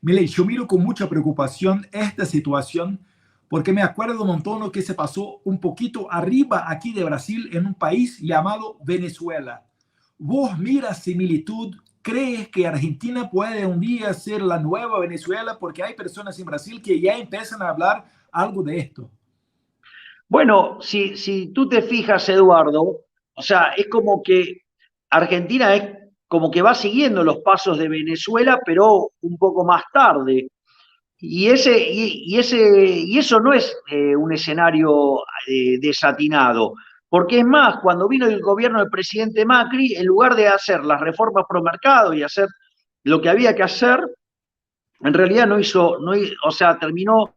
Milei, yo miro con mucha preocupación esta situación porque me acuerdo un montón que se pasó un poquito arriba aquí de Brasil en un país llamado Venezuela. ¿Vos miras similitud crees que Argentina puede un día ser la nueva Venezuela? Porque hay personas en Brasil que ya empiezan a hablar algo de esto. Bueno, si tú te fijas, Eduardo, o sea, es como que Argentina es como que va siguiendo los pasos de Venezuela, pero un poco más tarde. Y eso no es un escenario desatinado, porque es más, cuando vino el gobierno del presidente Macri, en lugar de hacer las reformas pro mercado y hacer lo que había que hacer, en realidad o sea, terminó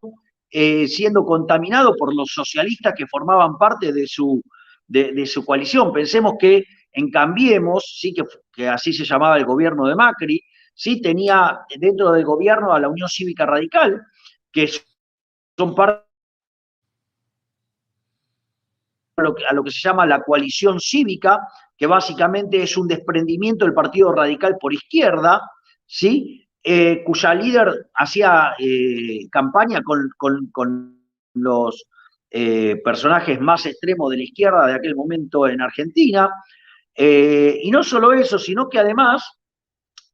siendo contaminado por los socialistas que formaban parte de su coalición. Pensemos que en Cambiemos, sí, que así se llamaba el gobierno de Macri, sí tenía dentro del gobierno a la Unión Cívica Radical, que son parte a lo que se llama la coalición cívica, que básicamente es un desprendimiento del Partido Radical por izquierda, ¿sí? Cuya líder hacía campaña con los personajes más extremos de la izquierda de aquel momento en Argentina. Y no solo eso, sino que además,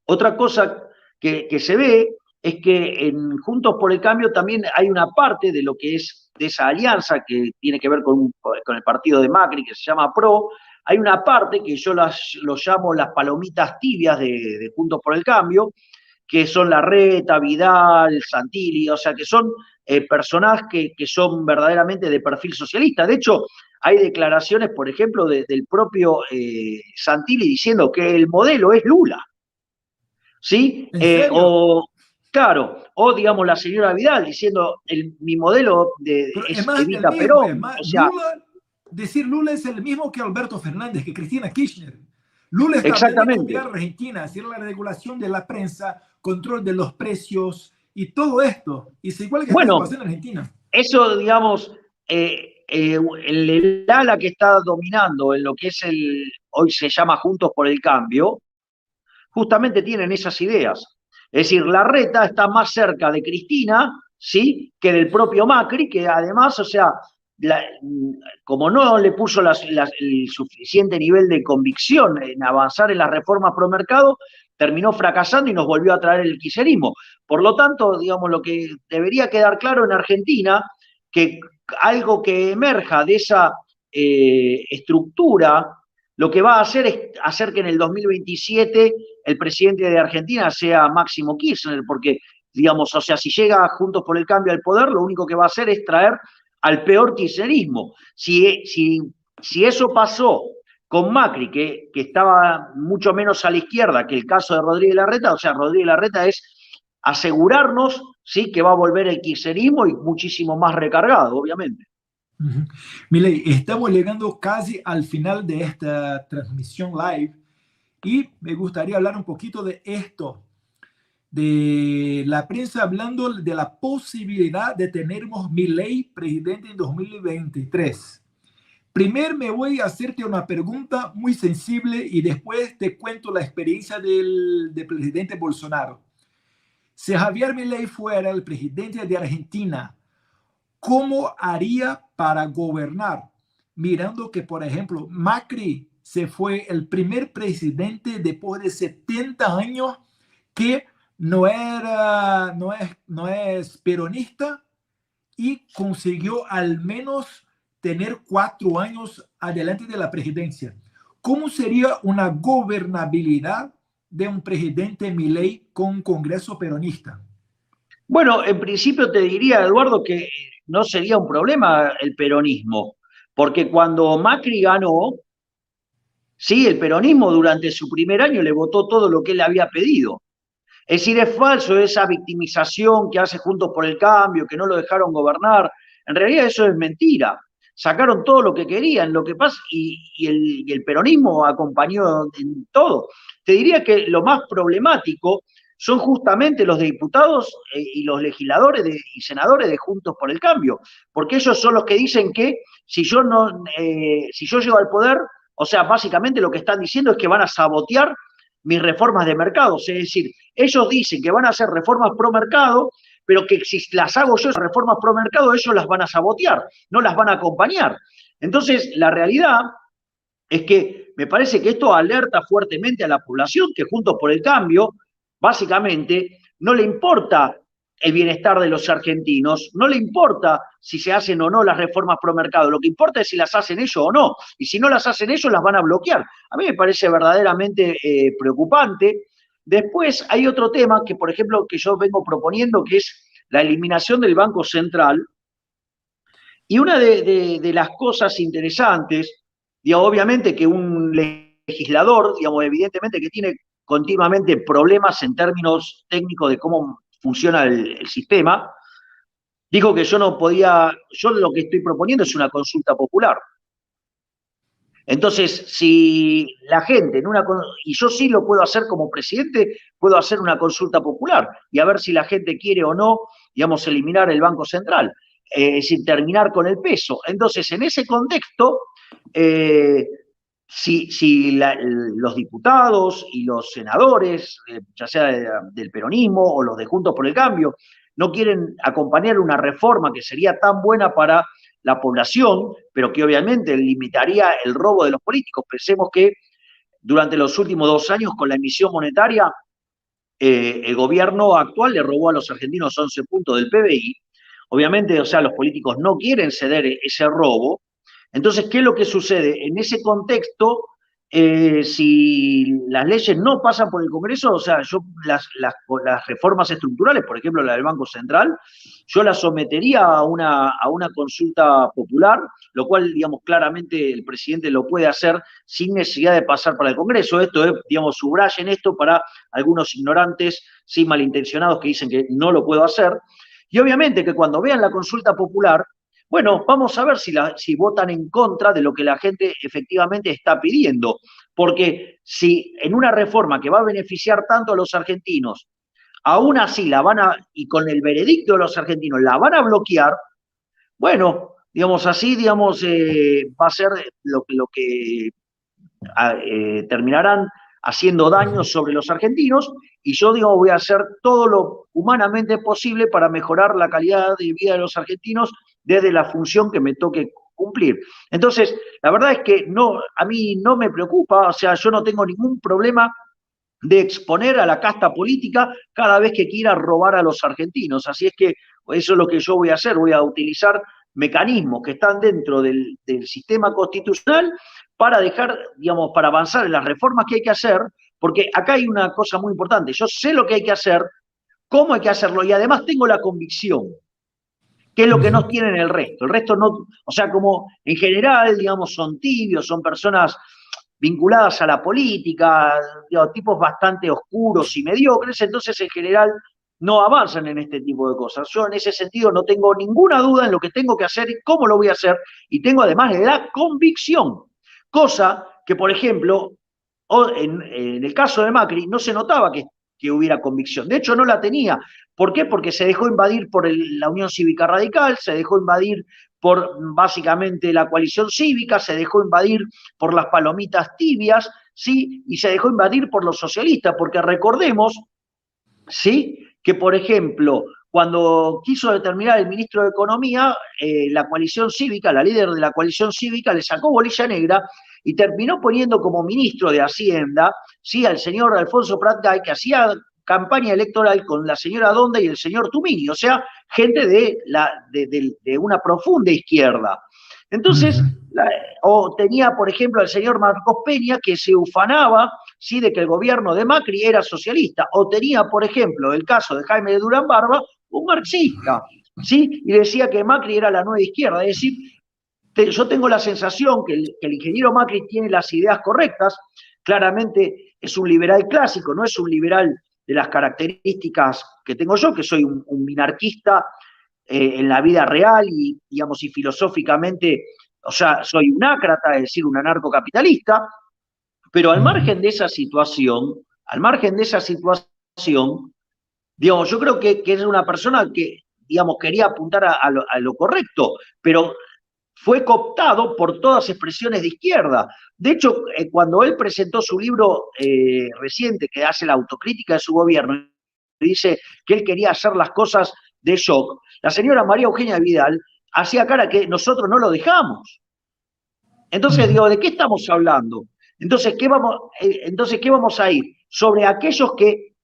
otra cosa que se ve es que en Juntos por el Cambio también hay una parte de lo que es de esa alianza que tiene que ver con el partido de Macri, que se llama PRO, hay una parte que yo lo llamo las palomitas tibias de Juntos por el Cambio, que son Larreta, Vidal, Santilli, o sea, que son personas que son verdaderamente de perfil socialista. De hecho, hay declaraciones, por ejemplo, del propio Santilli diciendo que el modelo es Lula, ¿sí? ¿En serio? Claro, o digamos la señora Vidal diciendo mi modelo Pero es es más el Evita mismo, es Perón, más, o sea, Lula, decir Lula es el mismo que Alberto Fernández, que Cristina Kirchner. Lula está hablando de exactamente. cambiar Argentina, hacer la regulación de la prensa, control de los precios y todo esto. Y es igual que está Bueno, pasando en Argentina. eso, digamos, el ala que está dominando en lo que es hoy se llama Juntos por el Cambio, justamente tienen esas ideas. Es decir, Larreta está más cerca de Cristina, ¿sí?, que del propio Macri, que además, o sea, como no le puso el suficiente nivel de convicción en avanzar en las reformas pro mercado, terminó fracasando y nos volvió a traer el kirchnerismo. Por lo tanto, digamos, lo que debería quedar claro en Argentina, que algo que emerja de esa estructura, lo que va a hacer es hacer que en el 2027 el presidente de Argentina sea Máximo Kirchner, porque, digamos, o sea, si llega Juntos por el Cambio al poder, lo único que va a hacer es traer al peor kirchnerismo. Si eso pasó con Macri, que estaba mucho menos a la izquierda que el caso de Rodríguez Larreta, o sea, Rodríguez Larreta es asegurarnos, ¿sí?, que va a volver el kirchnerismo y muchísimo más recargado, obviamente. Milei, estamos llegando casi al final de esta transmisión live y me gustaría hablar un poquito de esto, de la prensa hablando de la posibilidad de tenermos Milei presidente en 2023. Primero me voy a hacerte una pregunta muy sensible y después te cuento la experiencia del presidente Bolsonaro. Si Javier Milei fuera el presidente de Argentina, ¿cómo haría para gobernar? Mirando que, por ejemplo, Macri se fue el primer presidente después de 70 años que no es peronista y consiguió al menos tener 4 años adelante de la presidencia. ¿Cómo sería una gobernabilidad de un presidente Milei con un Congreso peronista? Bueno, en principio te diría, Eduardo, que no sería un problema el peronismo, porque cuando Macri ganó, sí, el peronismo durante su primer año le votó todo lo que él había pedido. Es decir, es falso esa victimización que hace Juntos por el Cambio, que no lo dejaron gobernar. En realidad eso es mentira. Sacaron todo lo que querían, lo que pasa, y el peronismo acompañó en todo. Te diría que lo más problemático son justamente los diputados y los legisladores y senadores de Juntos por el Cambio, porque ellos son los que dicen que si yo llego al poder, o sea, básicamente lo que están diciendo es que van a sabotear mis reformas de mercado. Es decir, ellos dicen que van a hacer reformas pro mercado, pero que si las hago yo, esas reformas pro mercado, ellos las van a sabotear, no las van a acompañar. Entonces, la realidad es que me parece que esto alerta fuertemente a la población que Juntos por el Cambio, básicamente, no le importa el bienestar de los argentinos, no le importa si se hacen o no las reformas pro mercado, lo que importa es si las hacen ellos o no, y si no las hacen ellos las van a bloquear. A mí me parece verdaderamente preocupante. Después hay otro tema que, por ejemplo, que yo vengo proponiendo, que es la eliminación del Banco Central, y una de las cosas interesantes, digamos, obviamente que un legislador, digamos, evidentemente que tiene continuamente problemas en términos técnicos de cómo funciona el sistema, dijo que yo no podía, yo lo que estoy proponiendo es una consulta popular. Entonces, si la gente, y yo sí lo puedo hacer como presidente, puedo hacer una consulta popular y a ver si la gente quiere o no, digamos, eliminar el Banco Central, sin terminar con el peso. Entonces, en ese contexto, si los diputados y los senadores, ya sea del peronismo o los de Juntos por el Cambio, no quieren acompañar una reforma que sería tan buena para la población, pero que obviamente limitaría el robo de los políticos. Pensemos que durante los últimos 2 años, con la emisión monetaria, el gobierno actual le robó a los argentinos 11 puntos del PBI. Obviamente, o sea, los políticos no quieren ceder ese robo. Entonces, ¿qué es lo que sucede? En ese contexto, si las leyes no pasan por el Congreso, o sea, yo las reformas estructurales, por ejemplo, la del Banco Central, yo las sometería a una consulta popular, lo cual, digamos, claramente el presidente lo puede hacer sin necesidad de pasar para el Congreso. Esto es, digamos, subrayen esto para algunos ignorantes, sí, malintencionados, que dicen que no lo puedo hacer. Y obviamente que cuando vean la consulta popular, bueno, vamos a ver si votan en contra de lo que la gente efectivamente está pidiendo. Porque si en una reforma que va a beneficiar tanto a los argentinos, aún así y con el veredicto de los argentinos, la van a bloquear, bueno, digamos así, digamos, va a ser lo que terminarán haciendo daño sobre los argentinos, y yo digo, voy a hacer todo lo humanamente posible para mejorar la calidad de vida de los argentinos desde la función que me toque cumplir. Entonces, la verdad es que a mí no me preocupa, o sea, yo no tengo ningún problema de exponer a la casta política cada vez que quiera robar a los argentinos. Así es que eso es lo que yo voy a hacer, voy a utilizar mecanismos que están dentro del sistema constitucional para digamos, para avanzar en las reformas que hay que hacer, porque acá hay una cosa muy importante, yo sé lo que hay que hacer, cómo hay que hacerlo, y además tengo la convicción, que es lo que no tienen el resto no, o sea, como en general, digamos, son tibios, son personas vinculadas a la política, digamos, tipos bastante oscuros y mediocres, entonces en general no avanzan en este tipo de cosas. Yo en ese sentido no tengo ninguna duda en lo que tengo que hacer y cómo lo voy a hacer, y tengo además la convicción, cosa que, por ejemplo, en el caso de Macri no se notaba que hubiera convicción, de hecho no la tenía. ¿Por qué? Porque se dejó invadir por la Unión Cívica Radical, se dejó invadir por básicamente la coalición cívica, se dejó invadir por las palomitas tibias, ¿sí? Y se dejó invadir por los socialistas, porque recordemos, ¿sí?, que, por ejemplo, cuando quiso determinar el ministro de Economía, la coalición cívica, la líder de la coalición cívica, le sacó bolilla negra y terminó poniendo como ministro de Hacienda, ¿sí?, al señor Alfonso Prat-Gay, que hacía campaña electoral con la señora Donda y el señor Tumini, o sea, gente de una profunda izquierda. Entonces, o tenía, por ejemplo, al señor Marcos Peña, que se ufanaba, ¿sí?, de que el gobierno de Macri era socialista, o tenía, por ejemplo, el caso de Jaime de Durán Barba, un marxista, ¿sí?, y decía que Macri era la nueva izquierda. Es decir, yo tengo la sensación que el ingeniero Macri tiene las ideas correctas, claramente es un liberal clásico, no es un liberal de las características que tengo yo, que soy un minarquista en la vida real y, digamos, y filosóficamente, o sea, soy un ácrata, es decir, un anarcocapitalista, pero al margen de esa situación, digamos, yo creo que es una persona que, digamos, quería apuntar a lo correcto, pero fue cooptado por todas expresiones de izquierda. De hecho, cuando él presentó su libro reciente, que hace la autocrítica de su gobierno, dice que él quería hacer las cosas de shock, la señora María Eugenia Vidal hacía cara que nosotros no lo dejamos. Entonces, digo, ¿de qué estamos hablando? Entonces, ¿qué vamos a ir? Sobre aquellos que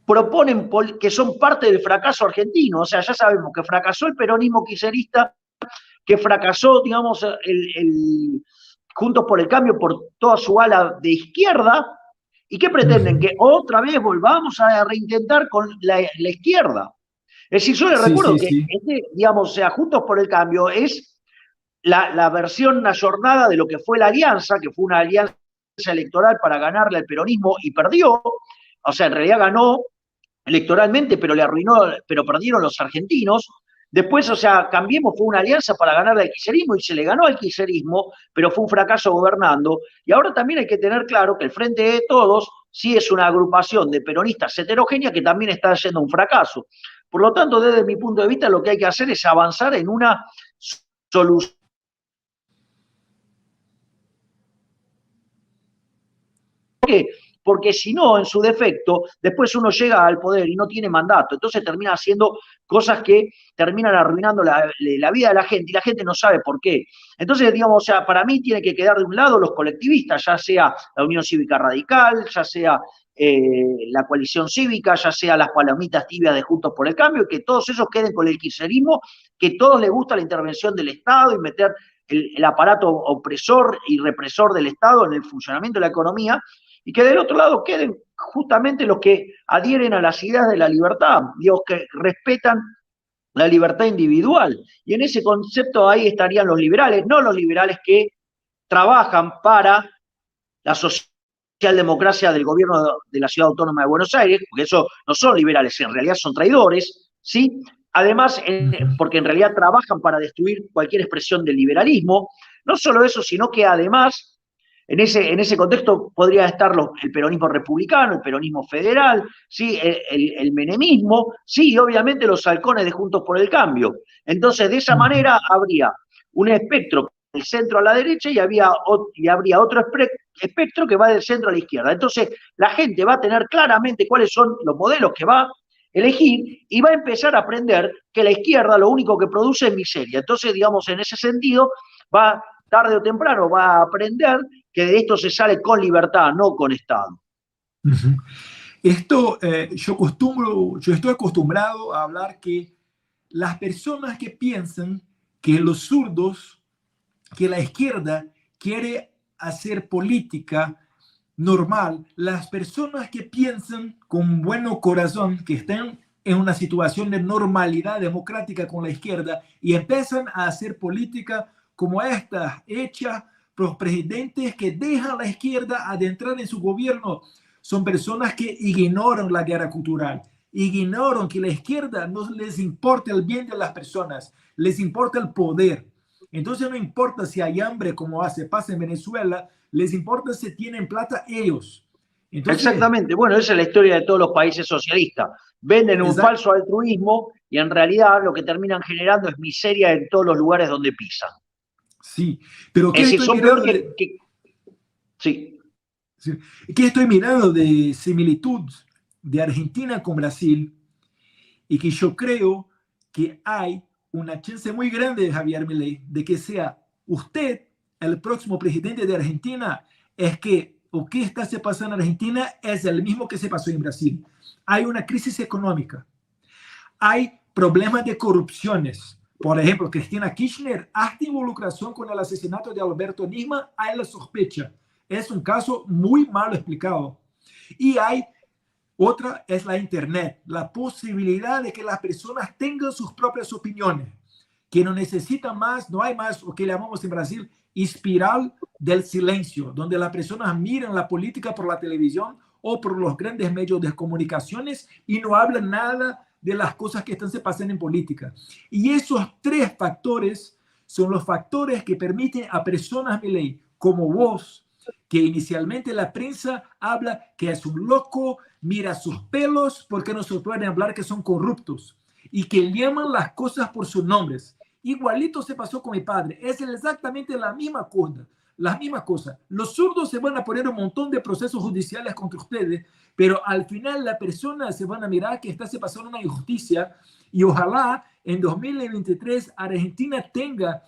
proponen, que son parte del fracaso argentino. O sea, ya sabemos que fracasó el peronismo kirchnerista, que fracasó, digamos, Juntos por el Cambio por toda su ala de izquierda, y que pretenden que otra vez volvamos a reintentar con la izquierda. Es decir, yo les recuerdo que, digamos, o sea, Juntos por el Cambio es la versión ayornada de lo que fue la alianza, que fue una alianza electoral para ganarle al peronismo y perdió. O sea, en realidad ganó electoralmente, pero le arruinó, pero perdieron los argentinos. Después, o sea, Cambiemos fue una alianza para ganarle al kirchnerismo y se le ganó al kirchnerismo, pero fue un fracaso gobernando. Y ahora también hay que tener claro que el Frente de Todos sí es una agrupación de peronistas heterogénea que también está haciendo un fracaso. Por lo tanto, desde mi punto de vista, lo que hay que hacer es avanzar en una solución. ¿Por qué? Porque si no, en su defecto, después uno llega al poder y no tiene mandato. Entonces termina haciendo cosas que terminan arruinando la vida de la gente y la gente no sabe por qué. Entonces, digamos, o sea, para mí tiene que quedar de un lado los colectivistas, ya sea la Unión Cívica Radical, ya sea la Coalición Cívica, ya sea las palomitas tibias de Juntos por el Cambio, que todos esos queden con el kirchnerismo, que todos les gusta la intervención del Estado y meter el aparato opresor y represor del Estado en el funcionamiento de la economía, y que del otro lado queden justamente los que adhieren a las ideas de la libertad, digo, que respetan la libertad individual. Y en ese concepto ahí estarían los liberales, no los liberales que trabajan para la socialdemocracia del gobierno de la Ciudad Autónoma de Buenos Aires, porque eso no son liberales, en realidad son traidores, ¿sí? Además, porque en realidad trabajan para destruir cualquier expresión del liberalismo. No solo eso, sino que además en ese contexto podría estar el peronismo republicano, el peronismo federal, ¿sí? el menemismo, sí, y obviamente los halcones de Juntos por el Cambio. Entonces, de esa manera habría un espectro del centro a la derecha y habría otro espectro que va del centro a la izquierda. Entonces, la gente va a tener claramente cuáles son los modelos que va a elegir y va a empezar a aprender que la izquierda lo único que produce es miseria. Entonces, digamos, en ese sentido, tarde o temprano va a aprender que de esto se sale con libertad, no con Estado. Esto, yo estoy acostumbrado a hablar que las personas que piensan que los zurdos, que la izquierda quiere hacer política normal, las personas que piensan con buen corazón, que están en una situación de normalidad democrática con la izquierda y empiezan a hacer política como esta, hecha por los presidentes que dejan a la izquierda adentrar en su gobierno, son personas que ignoran la guerra cultural, ignoran que la izquierda no les importa el bien de las personas, les importa el poder. Entonces no importa si hay hambre como pasa en Venezuela, les importa si tienen plata ellos. Entonces, exactamente, bueno, esa es la historia de todos los países socialistas. Venden un falso altruismo y en realidad lo que terminan generando es miseria en todos los lugares donde pisan. Sí, pero ¿qué son peor sí. ¿Qué estoy mirando de similitud de Argentina con Brasil? Y que yo creo que hay una chance muy grande de Javier Milei de que sea usted el próximo presidente de Argentina. Es que lo que está se pasando en Argentina es el mismo que se pasó en Brasil. Hay una crisis económica, hay problemas de corrupciones. Por ejemplo, Cristina Kirchner, hasta involucración con el asesinato de Alberto Nisman, hay la sospecha. Es un caso muy mal explicado. Y hay otra, es la Internet, la posibilidad de que las personas tengan sus propias opiniones, que no necesitan más, no hay más lo que llamamos en Brasil espiral del silencio, donde las personas miran la política por la televisión o por los grandes medios de comunicaciones y no hablan nada de las cosas que están se pasando en política. Y esos tres factores son los factores que permiten a personas, Milei, como vos, que inicialmente la prensa habla que es un loco, mira sus pelos, porque no se pueden hablar que son corruptos, y que llaman las cosas por sus nombres. Igualito se pasó con mi padre, es exactamente la misma cosa. Las mismas cosas. Los zurdos se van a poner un montón de procesos judiciales contra ustedes, pero al final la persona se van a mirar que está se pasando una injusticia y ojalá en 2023 Argentina tenga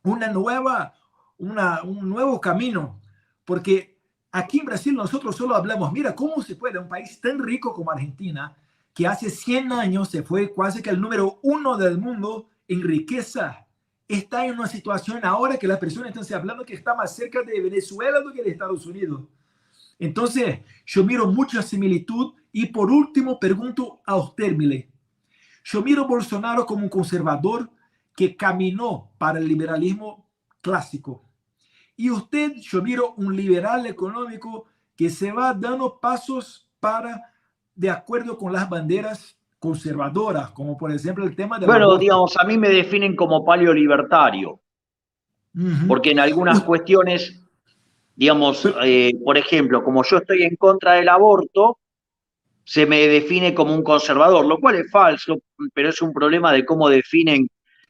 una nueva un nuevo camino, porque aquí en Brasil nosotros solo hablamos, mira, ¿cómo se puede un país tan rico como Argentina, que hace 100 años se fue casi que el número 1 del mundo en riqueza, está en una situación ahora que las personas están hablando que está más cerca de Venezuela do que de Estados Unidos? Entonces, yo miro mucha similitud y por último pregunto a usted, Milei. Yo miro a Bolsonaro como un conservador que caminó para el liberalismo clásico. Y usted, yo miro un liberal económico que se va dando pasos de acuerdo con las banderas conservadoras, como por ejemplo el tema de... Bueno, digamos, a mí me definen como paleolibertario, porque en algunas cuestiones, digamos, por ejemplo, como yo estoy en contra del aborto, se me define como un conservador, lo cual es falso, pero es un problema de cómo definen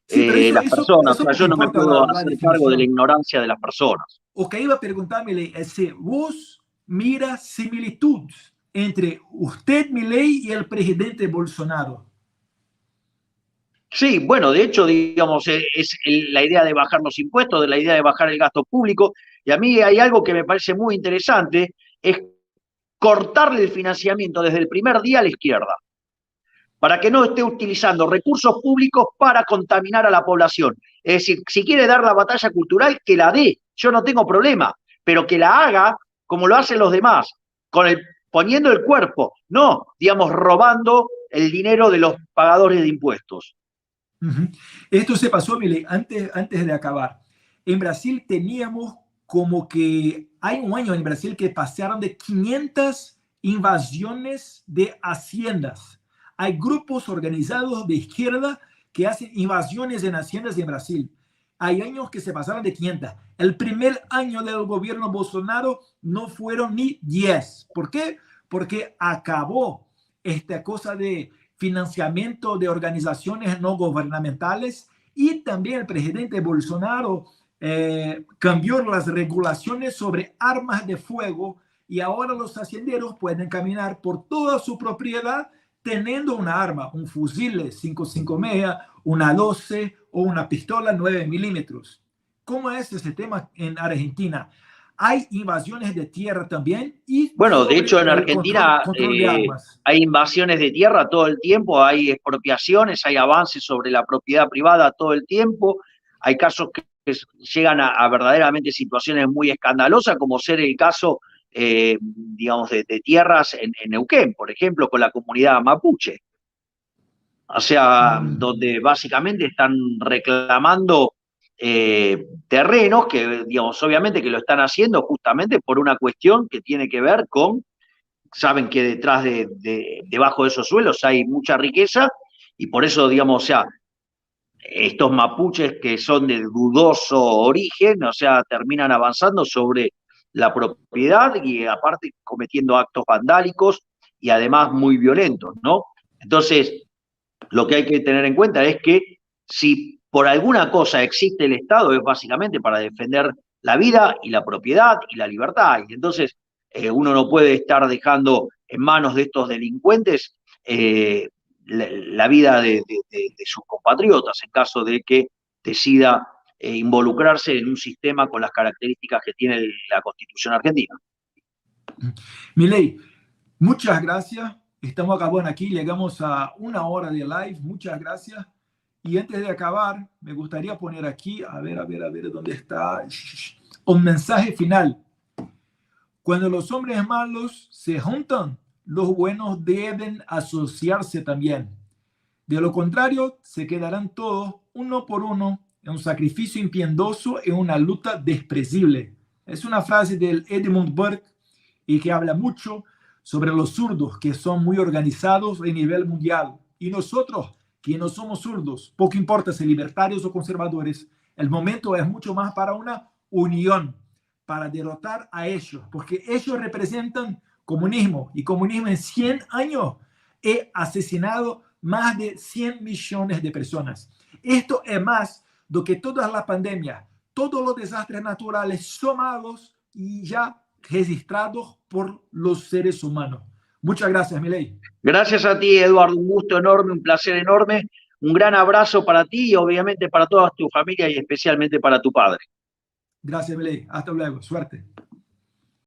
las personas. O sea, yo no me puedo hacer cargo de la ignorancia de las personas. O que iba a preguntarme es si vos mira similitud entre usted, Milei, y el presidente Bolsonaro. Sí, bueno, de hecho, digamos, es la idea de bajar los impuestos, de la idea de bajar el gasto público, y a mí hay algo que me parece muy interesante, es cortarle el financiamiento desde el primer día a la izquierda, para que no esté utilizando recursos públicos para contaminar a la población. Es decir, si quiere dar la batalla cultural, que la dé, yo no tengo problema, pero que la haga como lo hacen los demás, poniendo el cuerpo, no, digamos, robando el dinero de los pagadores de impuestos. Esto se pasó, Milei, antes de acabar. En Brasil teníamos como que hay un año en Brasil que pasaron de 500 invasiones de haciendas. Hay grupos organizados de izquierda que hacen invasiones en haciendas en Brasil. Hay años que se pasaron de 500. El primer año del gobierno Bolsonaro no fueron ni 10. ¿Por qué? Porque acabó esta cosa de financiamiento de organizaciones no gubernamentales y también el presidente Bolsonaro cambió las regulaciones sobre armas de fuego y ahora los hacienderos pueden caminar por toda su propiedad teniendo una arma, un fusil 5.56, una 12 o una pistola 9 milímetros. ¿Cómo es ese tema en Argentina? Hay invasiones de tierra también. Y bueno, de hecho en Argentina hay invasiones de tierra todo el tiempo, hay expropiaciones, hay avances sobre la propiedad privada todo el tiempo, hay casos que llegan a verdaderamente situaciones muy escandalosas, como ser el caso, digamos, de tierras en Neuquén, por ejemplo, con la comunidad mapuche. O sea, donde básicamente están reclamando terrenos que, digamos, obviamente que lo están haciendo justamente por una cuestión que tiene que ver con, saben que detrás debajo de esos suelos hay mucha riqueza y por eso, digamos, o sea, estos mapuches que son de dudoso origen, o sea, terminan avanzando sobre la propiedad y aparte cometiendo actos vandálicos y además muy violentos, ¿no? Entonces, lo que hay que tener en cuenta es que si por alguna cosa existe el Estado es básicamente para defender la vida y la propiedad y la libertad. Y entonces uno no puede estar dejando en manos de estos delincuentes la vida de sus compatriotas en caso de que decida involucrarse en un sistema con las características que tiene la Constitución argentina. Milei, muchas gracias. Estamos acabando aquí, llegamos a 1 hora de live. Muchas gracias. Y antes de acabar, me gustaría poner aquí, a ver, ¿dónde está? Un mensaje final. Cuando los hombres malos se juntan, los buenos deben asociarse también. De lo contrario, se quedarán todos uno por uno en un sacrificio impiedoso y una lucha despreciable. Es una frase del Edmund Burke y que habla mucho sobre los zurdos que son muy organizados a nivel mundial. Y nosotros, que no somos zurdos, poco importa si libertarios o conservadores, el momento es mucho más para una unión, para derrotar a ellos, porque ellos representan comunismo, y comunismo en 100 años ha asesinado más de 100 millones de personas. Esto es más do que todas las pandemias, todos los desastres naturales sumados y ya registrados por los seres humanos. Muchas gracias, Milei. Gracias a ti, Eduardo, un gusto enorme, un placer enorme, un gran abrazo para ti y obviamente para toda tu familia y especialmente para tu padre. Gracias, Milei. Hasta luego. Suerte.